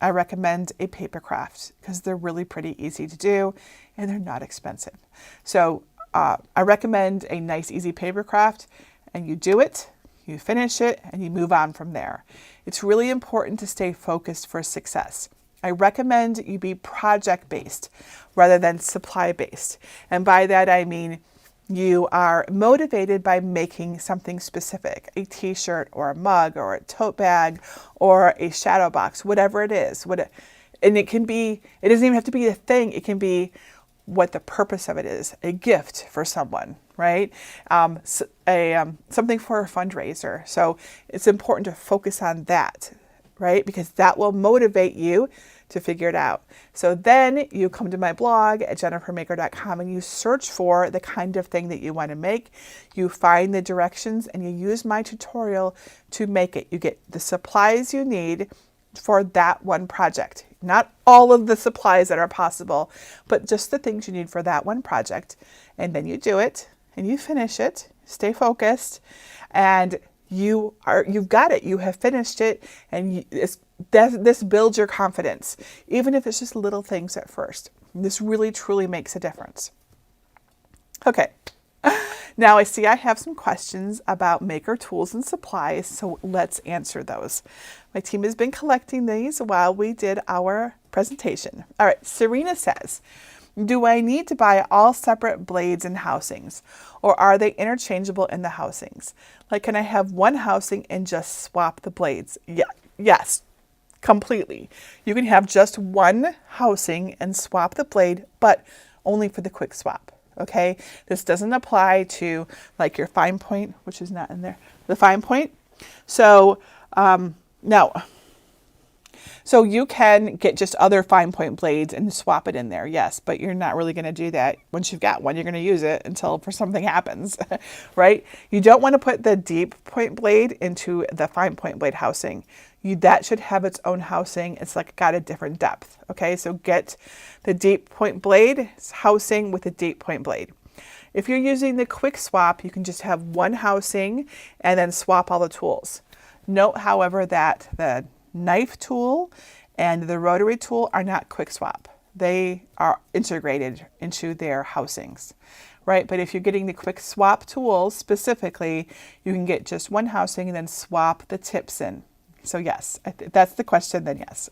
I recommend a paper craft because they're really pretty easy to do and they're not expensive. So I recommend a nice, easy paper craft, and you do it, you finish it, and you move on from there. It's really important to stay focused for success. I recommend you be project-based rather than supply-based. And by that, I mean you are motivated by making something specific, a t-shirt or a mug or a tote bag or a shadow box, whatever it is. And it doesn't even have to be a thing. It can be what the purpose of it is, a gift for someone, right? Something for a fundraiser. So it's important to focus on that, right? Because that will motivate you to figure it out. So then you come to my blog at jennifermaker.com and you search for the kind of thing that you want to make. You find the directions and you use my tutorial to make it. You get the supplies you need for that one project. Not all of the supplies that are possible, but just the things you need for that one project. And then you do it and you finish it. Stay focused, and you've got it. You have finished it, and this builds your confidence, even if it's just little things at first. This really, truly makes a difference. Okay. Now I see I have some questions about maker tools and supplies, so let's answer those. My team has been collecting these while we did our presentation. All right, Serena says, do I need to buy all separate blades and housings, or are they interchangeable in the housings? Like, can I have one housing and just swap the blades? Yes, completely. You can have just one housing and swap the blade, but only for the quick swap. Okay, this doesn't apply to like your fine point, which is not in there, the fine point. So no, So you can get just other fine point blades and swap it in there, yes, but you're not really going to do that. Once you've got one, you're going to use it until for something happens, right? You don't want to put the deep point blade into the fine point blade housing. That should have its own housing. It's like got a different depth, okay? So get the deep point blade housing with a deep point blade. If you're using the quick swap, you can just have one housing and then swap all the tools. Note, however, that the knife tool and the rotary tool are not quick swap. They are integrated into their housings, right? But if you're getting the quick swap tools specifically, you can get just one housing and then swap the tips in. So yes, that's the question, then yes.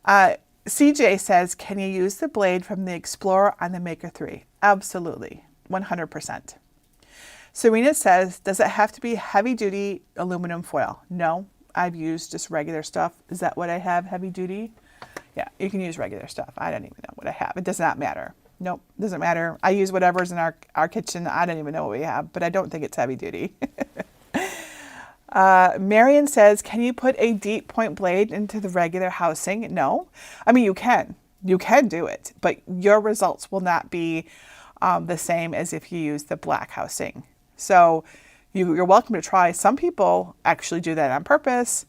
CJ says, can you use the blade from the Explorer on the Maker 3? Absolutely, 100%. Serena says, does it have to be heavy duty aluminum foil? No, I've used just regular stuff. Is that what I have, heavy duty? Yeah, you can use regular stuff. I don't even know what I have. It does not matter. Nope, doesn't matter. I use whatever's in our kitchen. I don't even know what we have, but I don't think it's heavy duty. Marion says, can you put a deep point blade into the regular housing? No. I mean, you can. You can do it, but your results will not be the same as if you use the black housing. So you're welcome to try. Some people actually do that on purpose.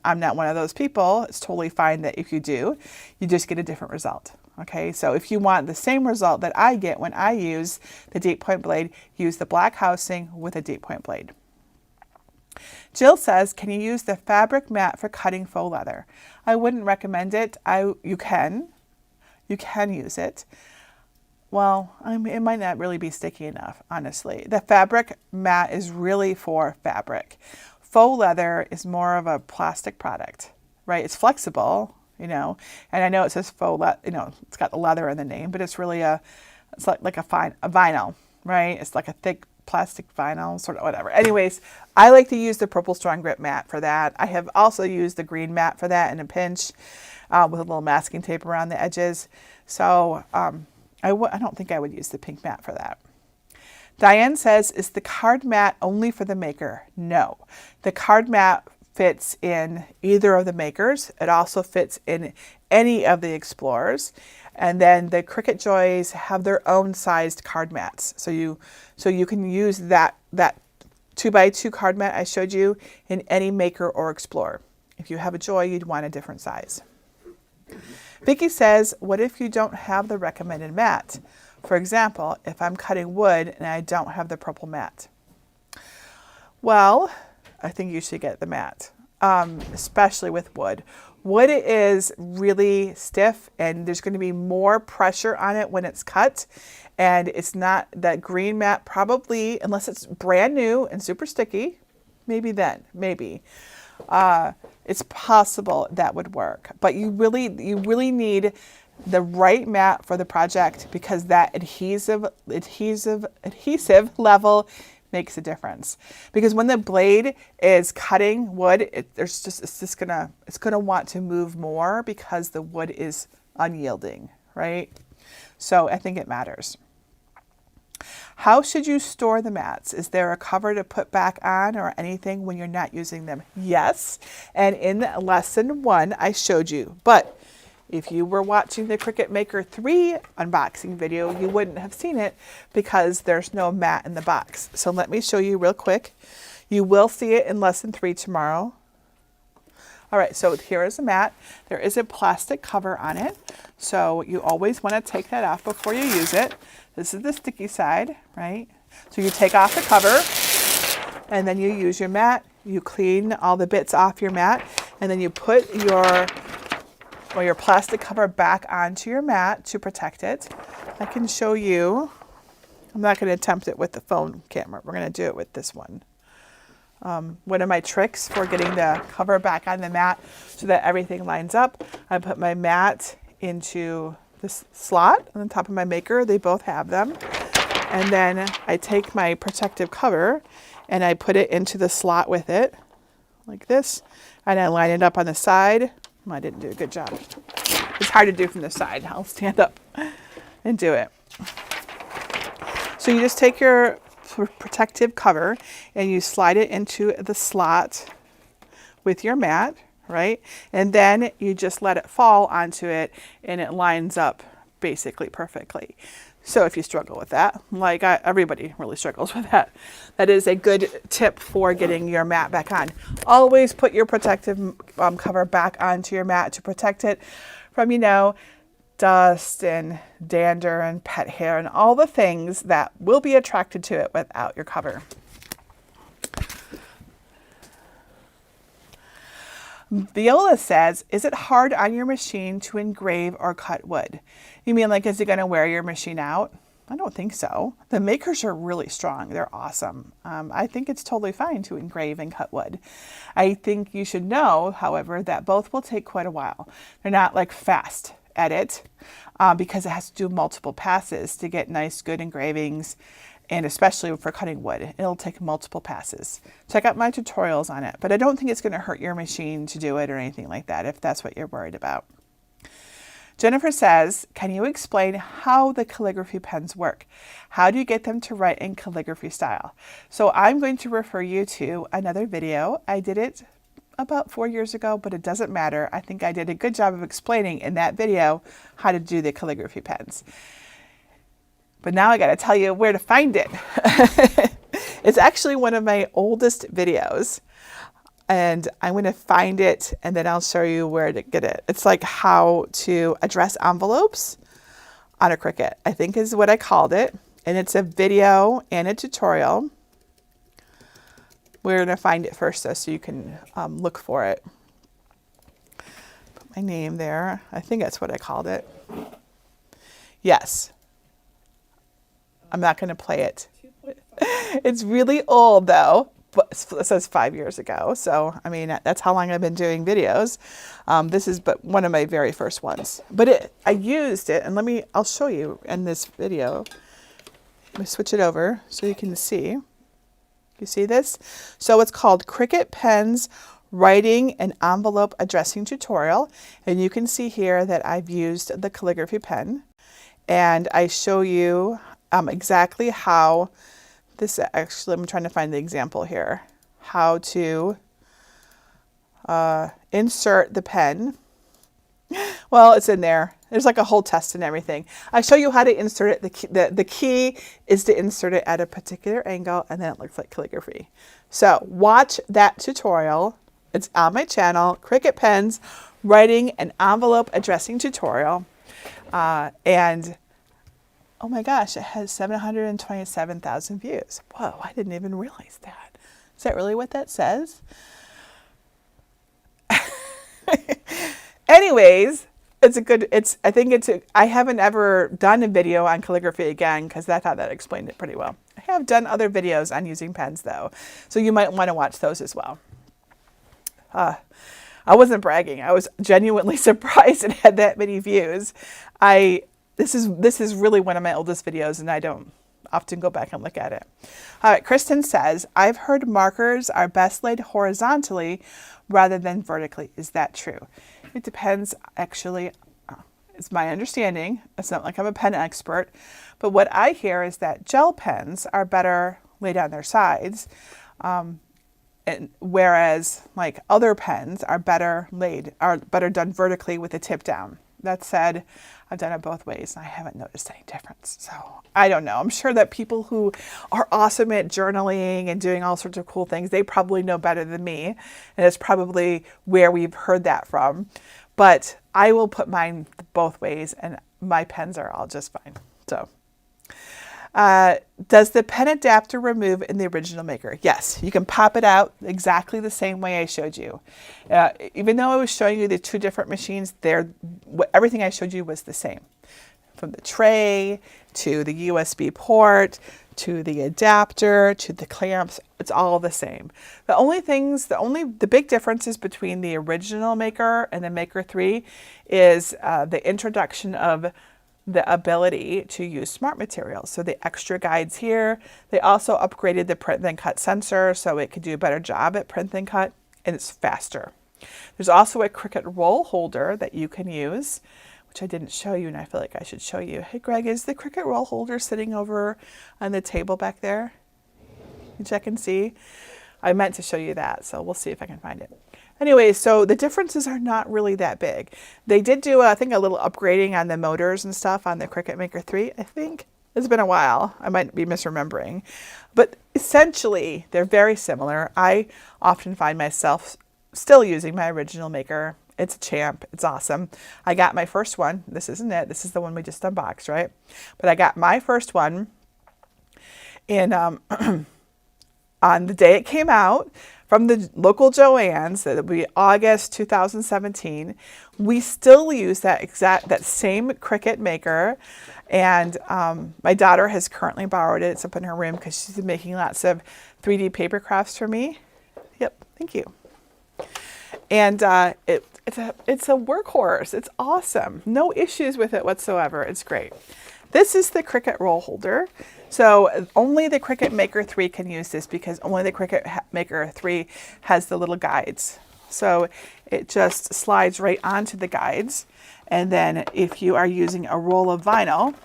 I'm not one of those people. It's totally fine that if you do, you just get a different result. Okay, so if you want the same result that I get when I use the deep point blade, use the black housing with a deep point blade. Jill says, can you use the fabric mat for cutting faux leather? I wouldn't recommend it. You can use it. Well, it might not really be sticky enough, honestly. The fabric mat is really for fabric. Faux leather is more of a plastic product, right? It's flexible, and I know it says faux leather, it's got the leather in the name, but it's really it's like a vinyl, right? It's like a thick plastic vinyl, sort of whatever. Anyways, I like to use the Purple Strong Grip mat for that. I have also used the green mat for that in a pinch with a little masking tape around the edges. So I don't think I would use the pink mat for that. Diane says, is the card mat only for the Maker? No. The card mat fits in either of the Makers. It also fits in any of the Explorers. And then the Cricut Joys have their own sized card mats. So you can use that 2x2 card mat I showed you in any Maker or Explorer. If you have a Joy, you'd want a different size. Vicki says, what if you don't have the recommended mat? For example, if I'm cutting wood and I don't have the purple mat. Well, I think you should get the mat, especially with wood. Wood is really stiff and there's going to be more pressure on it when it's cut. And it's not that green mat, probably, unless it's brand new and super sticky, maybe then, maybe. It's possible that would work. But you really need the right mat for the project because that adhesive level makes a difference. Because when the blade is cutting wood, it's gonna want to move more because the wood is unyielding, right? So I think it matters. How should you store the mats? Is there a cover to put back on or anything when you're not using them? Yes, and in lesson 1 I showed you, but if you were watching the Cricut Maker 3 unboxing video, you wouldn't have seen it because there's no mat in the box. So let me show you real quick. You will see it in lesson 3 tomorrow. All right, so here is a mat. There is a plastic cover on it. So you always want to take that off before you use it. This is the sticky side, right? So you take off the cover and then you use your mat. You clean all the bits off your mat and then you put your plastic cover back onto your mat to protect it. I can show you. I'm not going to attempt it with the phone camera. We're going to do it with this one. One of my tricks for getting the cover back on the mat so that everything lines up, I put my mat into this slot on the top of my Maker. They both have them. And then I take my protective cover and I put it into the slot with it like this. And I line it up on the side. I didn't do a good job. It's hard to do from the side. I'll stand up and do it. So you just take your protective cover and you slide it into the slot with your mat, right? And then you just let it fall onto it and it lines up basically perfectly. So if you struggle with that, like everybody really struggles with that, that is a good tip for getting your mat back on. Always put your protective cover back onto your mat to protect it from, you know, dust and dander and pet hair and all the things that will be attracted to it without your cover. Viola says, is it hard on your machine to engrave or cut wood? You mean like, is it going to wear your machine out? I don't think so. The makers are really strong. They're awesome. I think it's totally fine to engrave and cut wood. I think you should know, however, that both will take quite a while. They're not like fast at it because it has to do multiple passes to get nice, good engravings. And especially for cutting wood, it'll take multiple passes. Check out my tutorials on it, but I don't think it's going to hurt your machine to do it or anything like that if that's what you're worried about. Jennifer says, can you explain how the calligraphy pens work? How do you get them to write in calligraphy style? So I'm going to refer you to another video. I did it about 4 years ago, but it doesn't matter. I think I did a good job of explaining in that video how to do the calligraphy pens. But now I got to tell you where to find it. It's actually one of my oldest videos. And I'm going to find it and then I'll show you where to get it. It's like how to address envelopes on a Cricut, I think is what I called it. And it's a video and a tutorial. We're going to find it first though, so you can look for it. Put my name there. I think that's what I called it. Yes. I'm not going to play it. It's really old though, but it says 5 years ago. So, I mean, that's how long I've been doing videos. This is but one of my very first ones, but I used it and I'll show you in this video. Let me switch it over so you can see. You see this? So it's called Cricut Pens Writing and Envelope Addressing Tutorial. And you can see here that I've used the calligraphy pen and I show you exactly how this, actually I'm trying to find the example here, how to insert the pen. Well, it's in there. There's like a whole test and everything. I show you how to insert it. The key is to insert it at a particular angle and then it looks like calligraphy. So watch that tutorial. It's on my channel, Cricut Pens Writing and Envelope Addressing Tutorial. And oh my gosh, it has 727,000 views. Whoa, I didn't even realize that. Is that really what that says? Anyways, I haven't ever done a video on calligraphy again because I thought that explained it pretty well. I have done other videos on using pens though, so you might want to watch those as well. I wasn't bragging. I was genuinely surprised it had that many views. This is really one of my oldest videos and I don't often go back and look at it. All right, Kristen says, I've heard markers are best laid horizontally rather than vertically. Is that true? It depends, actually. It's my understanding. It's not like I'm a pen expert, but what I hear is that gel pens are better laid on their sides, and whereas like other pens are better done vertically with the tip down. That said, I've done it both ways and I haven't noticed any difference. So I don't know. I'm sure that people who are awesome at journaling and doing all sorts of cool things, they probably know better than me. And it's probably where we've heard that from. But I will put mine both ways and my pens are all just fine. So does the pen adapter remove in the original maker? Yes, you can pop it out exactly the same way I showed you. Even though I was showing you the two different machines, everything I showed you was the same. From the tray to the USB port to the adapter to the clamps, it's all the same. The big differences between the original maker and the Maker 3 is the introduction of the ability to use smart materials. So the extra guides here, they also upgraded the print then cut sensor so it could do a better job at print then cut and it's faster. There's also a Cricut roll holder that you can use, which I didn't show you and I feel like I should show you. Hey Greg, is the Cricut roll holder sitting over on the table back there? You check and see. I meant to show you that, so we'll see if I can find it. Anyway, so the differences are not really that big. They did do, I think, a little upgrading on the motors and stuff on the Cricut Maker 3, I think. It's been a while. I might be misremembering. But essentially, they're very similar. I often find myself still using my original maker. It's a champ. It's awesome. I got my first one. This isn't it. This is the one we just unboxed, right? But I got my first one in on the day it came out from the local Joann's. That would be August 2017. We still use that same Cricut maker, and my daughter has currently borrowed it. It's up in her room because she's been making lots of 3D paper crafts for me. Yep, thank you. And it's a workhorse. It's awesome. No issues with it whatsoever. It's great. This is the Cricut roll holder. So only the Cricut Maker 3 can use this because only the Cricut Maker 3 has the little guides. So it just slides right onto the guides. And then if you are using a roll of vinyl,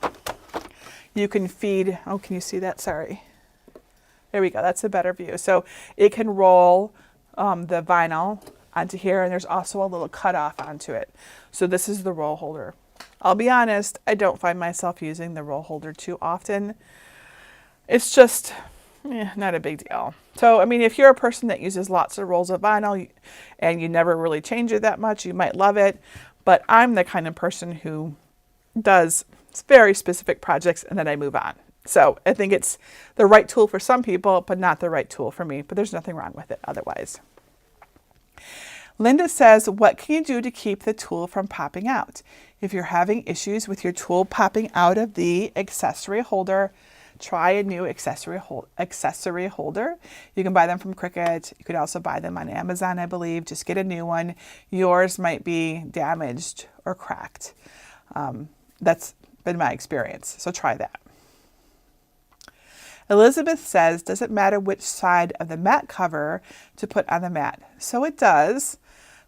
you can feed, oh, can you see that? Sorry. There we go. That's a better view. So it can roll the vinyl onto here, and there's also a little cutoff onto it. So this is the roll holder. I'll be honest, I don't find myself using the roll holder too often. It's just not a big deal. So, I mean, if you're a person that uses lots of rolls of vinyl and you never really change it that much, you might love it. But I'm the kind of person who does very specific projects and then I move on. So I think it's the right tool for some people, but not the right tool for me. But there's nothing wrong with it otherwise. Linda says, what can you do to keep the tool from popping out? If you're having issues with your tool popping out of the accessory holder, try a new accessory holder. You can buy them from Cricut. You could also buy them on Amazon, I believe. Just get a new one. Yours might be damaged or cracked. That's been my experience, so try that. Elizabeth says, does it matter which side of the mat cover to put on the mat? So it does,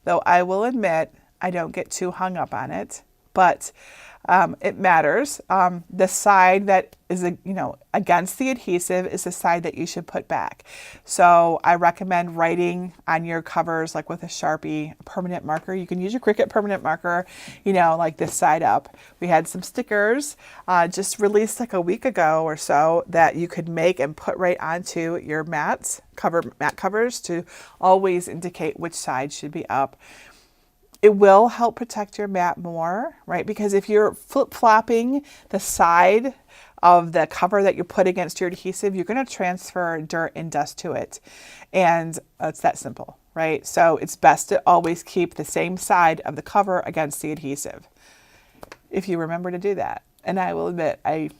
though I will admit I don't get too hung up on it, but it matters. The side that is, against the adhesive is the side that you should put back. So I recommend writing on your covers, like with a Sharpie permanent marker. You can use your Cricut permanent marker, like this side up. We had some stickers just released like a week ago or so that you could make and put right onto your mat covers to always indicate which side should be up. It will help protect your mat more, right? Because if you're flip-flopping the side of the cover that you put against your adhesive, you're going to transfer dirt and dust to it. And it's that simple, right? So it's best to always keep the same side of the cover against the adhesive, if you remember to do that. And I will admit, I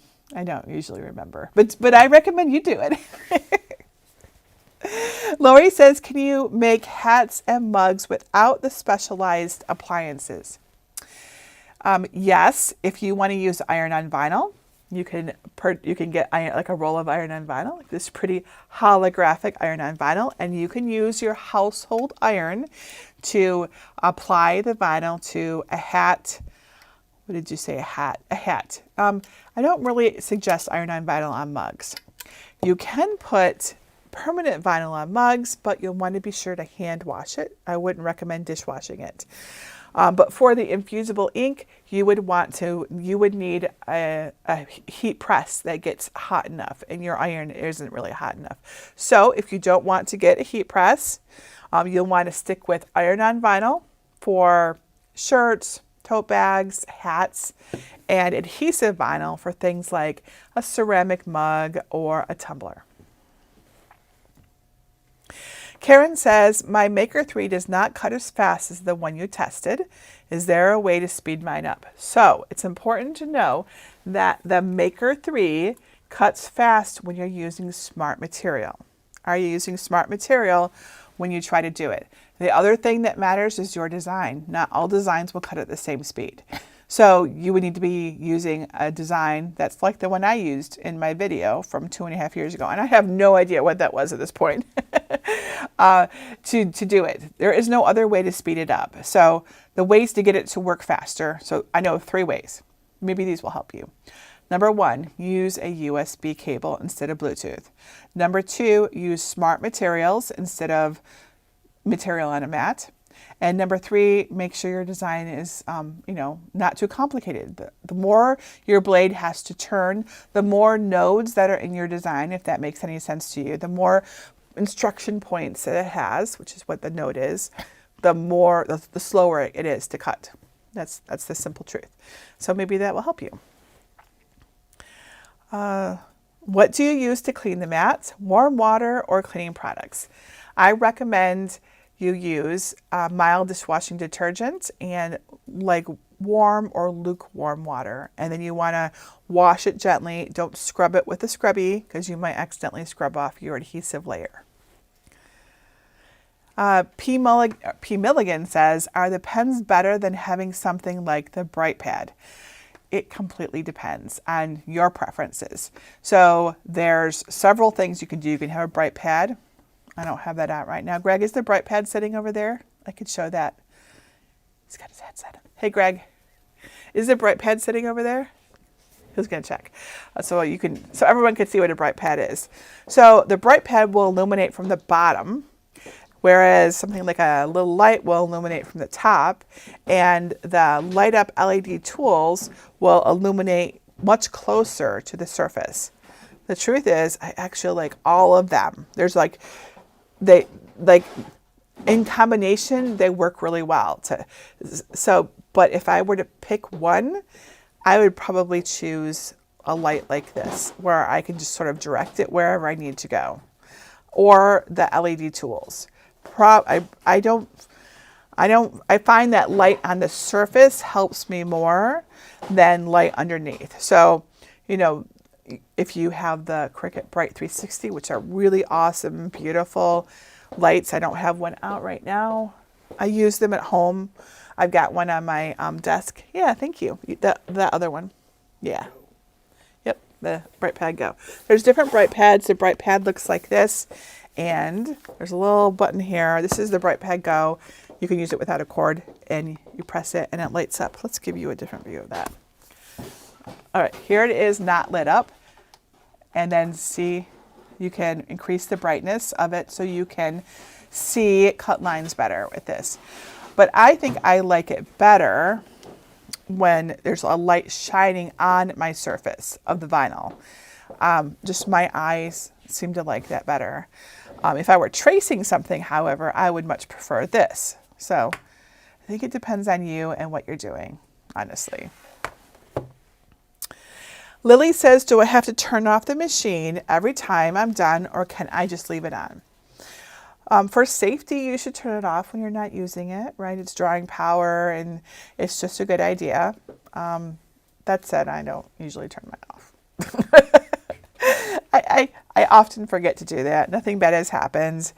don't usually remember, but I recommend you do it. Lori says, can you make hats and mugs without the specialized appliances? Yes, if you want to use iron-on vinyl, you can get like a roll of iron-on vinyl, like this pretty holographic iron-on vinyl, and you can use your household iron to apply the vinyl to a hat. What did you say? A hat. A hat. I don't really suggest iron-on vinyl on mugs. You can put permanent vinyl on mugs, but you'll want to be sure to hand wash it. I wouldn't recommend dishwashing it. But for the infusible ink, you would need a heat press that gets hot enough, and your iron isn't really hot enough. So if you don't want to get a heat press, you'll want to stick with iron-on vinyl for shirts, tote bags, hats, and adhesive vinyl for things like a ceramic mug or a tumbler. Karen says, my Maker 3 does not cut as fast as the one you tested. Is there a way to speed mine up? So it's important to know that the Maker 3 cuts fast when you're using smart material. Are you using smart material when you try to do it? The other thing that matters is your design. Not all designs will cut at the same speed. So you would need to be using a design that's like the one I used in my video from 2.5 years ago. And I have no idea what that was at this point to do it. There is no other way to speed it up. So the ways to get it to work faster. So I know 3 ways. Maybe these will help you. Number 1, use a USB cable instead of Bluetooth. Number 2, use smart materials instead of material on a mat. And number 3, make sure your design is, not too complicated. The more your blade has to turn, the more nodes that are in your design, if that makes any sense to you, the more instruction points that it has, which is what the node is, the slower it is to cut. That's the simple truth. So maybe that will help you. What do you use to clean the mats? Warm water or cleaning products? I recommend you use mild dishwashing detergent and like warm or lukewarm water. And then you want to wash it gently. Don't scrub it with a scrubby because you might accidentally scrub off your adhesive layer. P. Milligan says, are the pens better than having something like the Bright Pad? It completely depends on your preferences. So there's several things you can do. You can have a Bright Pad. I don't have that out right now. Greg, is the Bright Pad sitting over there? I could show that. He's got his headset. Hey, Greg, is the Bright Pad sitting over there? Who's going to check? So everyone can see what a Bright Pad is. So the Bright Pad will illuminate from the bottom, whereas something like a little light will illuminate from the top, and the light up LED tools will illuminate much closer to the surface. The truth is, I actually like all of them. There's in combination, they work really well. But if I were to pick one, I would probably choose a light like this, where I can just sort of direct it wherever I need to go, or the LED tools. I find that light on the surface helps me more than light underneath. So, if you have the Cricut Bright 360, which are really awesome, beautiful lights. I don't have one out right now. I use them at home. I've got one on my desk. Yeah, thank you. The other one. Yeah. Yep, the Bright Pad Go. There's different Bright Pads. The Bright Pad looks like this. And there's a little button here. This is the Bright Pad Go. You can use it without a cord, and you press it and it lights up. Let's give you a different view of that. All right, here it is not lit up. And then see, you can increase the brightness of it so you can see cut lines better with this. But I think I like it better when there's a light shining on my surface of the vinyl. Just my eyes seem to like that better. If I were tracing something, however, I would much prefer this. So I think it depends on you and what you're doing, honestly. Lily says, do I have to turn off the machine every time I'm done, or can I just leave it on? For safety, you should turn it off when you're not using it, right? It's drawing power and it's just a good idea. That said, I don't usually turn mine off. I often forget to do that. Nothing bad has happened.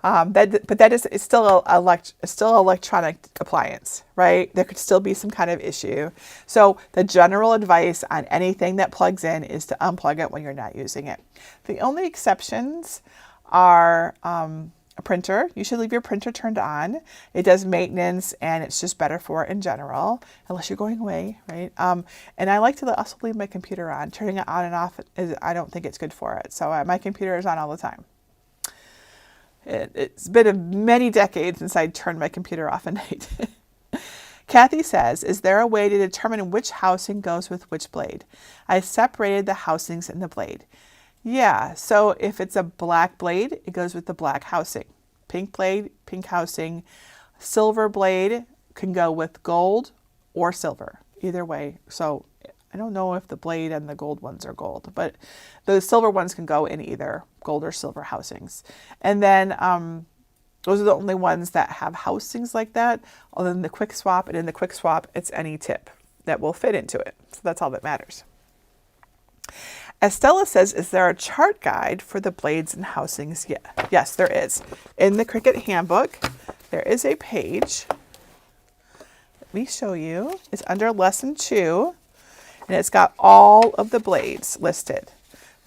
But it's still electronic appliance, right? There could still be some kind of issue. So the general advice on anything that plugs in is to unplug it when you're not using it. The only exceptions are a printer. You should leave your printer turned on. It does maintenance and it's just better for it in general, unless you're going away, right? And I like to also leave my computer on. Turning it on and off, I don't think it's good for it. So my computer is on all the time. It's been many decades since I turned my computer off at night. Kathy says, is there a way to determine which housing goes with which blade? I separated the housings in the blade. Yeah, so if it's a black blade, it goes with the black housing. Pink blade, pink housing. Silver blade can go with gold or silver, either way. So I don't know if the blade and the gold ones are gold, but the silver ones can go in either gold or silver housings. And then those are the only ones that have housings like that, other than the quick swap. And in the quick swap, it's any tip that will fit into it. So that's all that matters. Estella says, is there a chart guide for the blades and housings? Yeah. Yes, there is. In the Cricut handbook, there is a page. Let me show you. It's under lesson 2, and it's got all of the blades listed.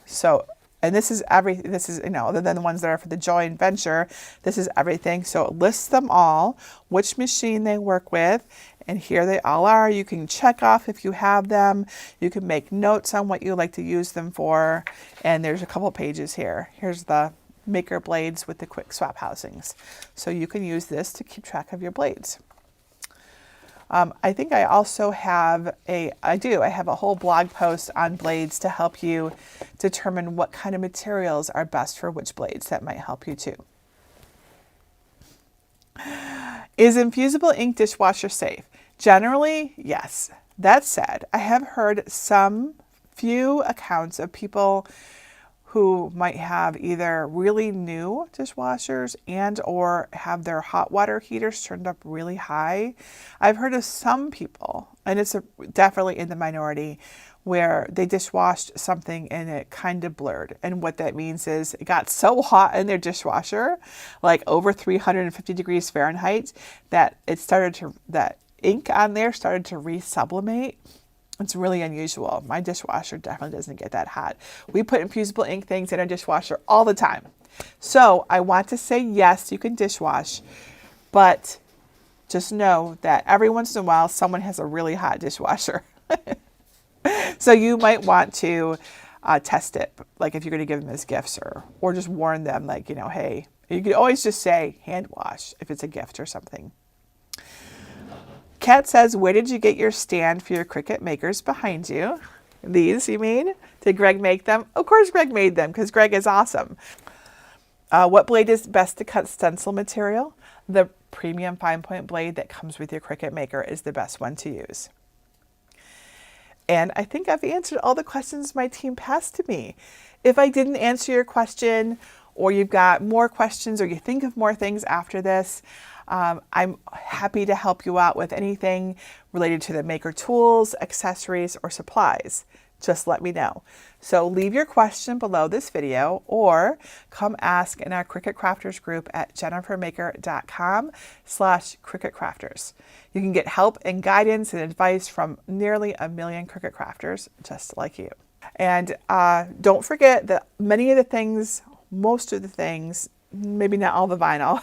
So, and this is everything. This is, other than the ones that are for the joint venture, this is everything. So it lists them all, which machine they work with, and here they all are. You can check off if you have them. You can make notes on what you like to use them for. And there's a couple pages here. Here's the maker blades with the quick swap housings. So you can use this to keep track of your blades. I think I also have I have a whole blog post on blades to help you determine what kind of materials are best for which blades. That might help you too. Is Infusible ink dishwasher safe? Generally, yes. That said, I have heard some few accounts of people who might have either really new dishwashers and or have their hot water heaters turned up really high. I've heard of some people, and it's definitely in the minority, where they dishwashed something and it kind of blurred. And what that means is it got so hot in their dishwasher, like over 350 degrees Fahrenheit, that that ink on there started to resublimate. It's really unusual. My dishwasher definitely doesn't get that hot. We put infusible ink things in our dishwasher all the time. So I want to say yes, you can dishwash, but just know that every once in a while someone has a really hot dishwasher. So you might want to test it, like if you're going to give them as gifts, or just warn them, like, hey, you could always just say hand wash if it's a gift or something. Kat says, where did you get your stand for your Cricut makers behind you? These, you mean? Did Greg make them? Of course Greg made them, because Greg is awesome. What blade is best to cut stencil material? The premium fine point blade that comes with your Cricut maker is the best one to use. And I think I've answered all the questions my team passed to me. If I didn't answer your question, or you've got more questions, or you think of more things after this, I'm happy to help you out with anything related to the maker tools, accessories, or supplies. Just let me know. So leave your question below this video, or come ask in our Cricut Crafters group at jennifermaker.com/Cricut Crafters. You can get help and guidance and advice from nearly 1 million Cricut Crafters just like you. And don't forget that most of the things, maybe not all the vinyl,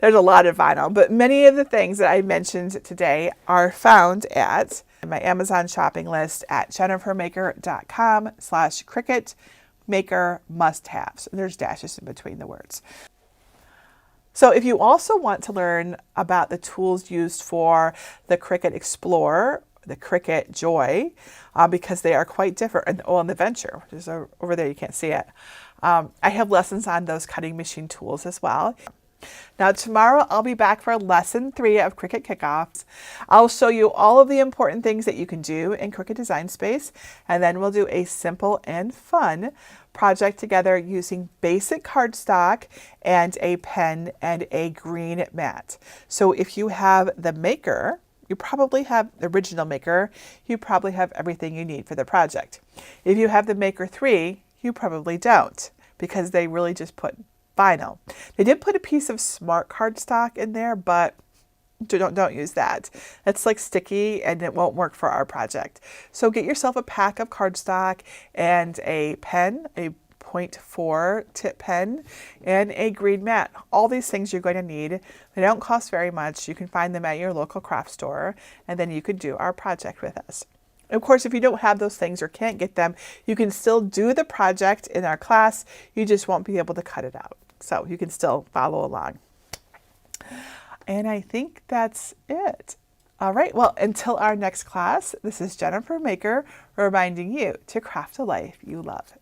there's a lot of vinyl, but many of the things that I mentioned today are found at my Amazon shopping list at jennifermaker.com/Cricut Maker must-haves. There's dashes in between the words. So if you also want to learn about the tools used for the Cricut Explorer, the Cricut Joy, because they are quite different, and the Venture, which is over there, you can't see it. I have lessons on those cutting machine tools as well. Now tomorrow I'll be back for lesson 3 of Cricut Kickoffs. I'll show you all of the important things that you can do in Cricut Design Space, and then we'll do a simple and fun project together using basic cardstock and a pen and a green mat. So if you have the maker, you probably have the original maker, you probably have everything you need for the project. If you have the Maker 3, you probably don't, because they really just put vinyl. They did put a piece of smart cardstock in there, but don't use that. It's like sticky and it won't work for our project. So get yourself a pack of cardstock and a pen, a 0.4 tip pen, and a green mat. All these things you're going to need. They don't cost very much. You can find them at your local craft store, and then you could do our project with us. Of course, if you don't have those things or can't get them, you can still do the project in our class. You just won't be able to cut it out. So you can still follow along. And I think that's it. All right, well, until our next class, this is Jennifer Maker reminding you to craft a life you love.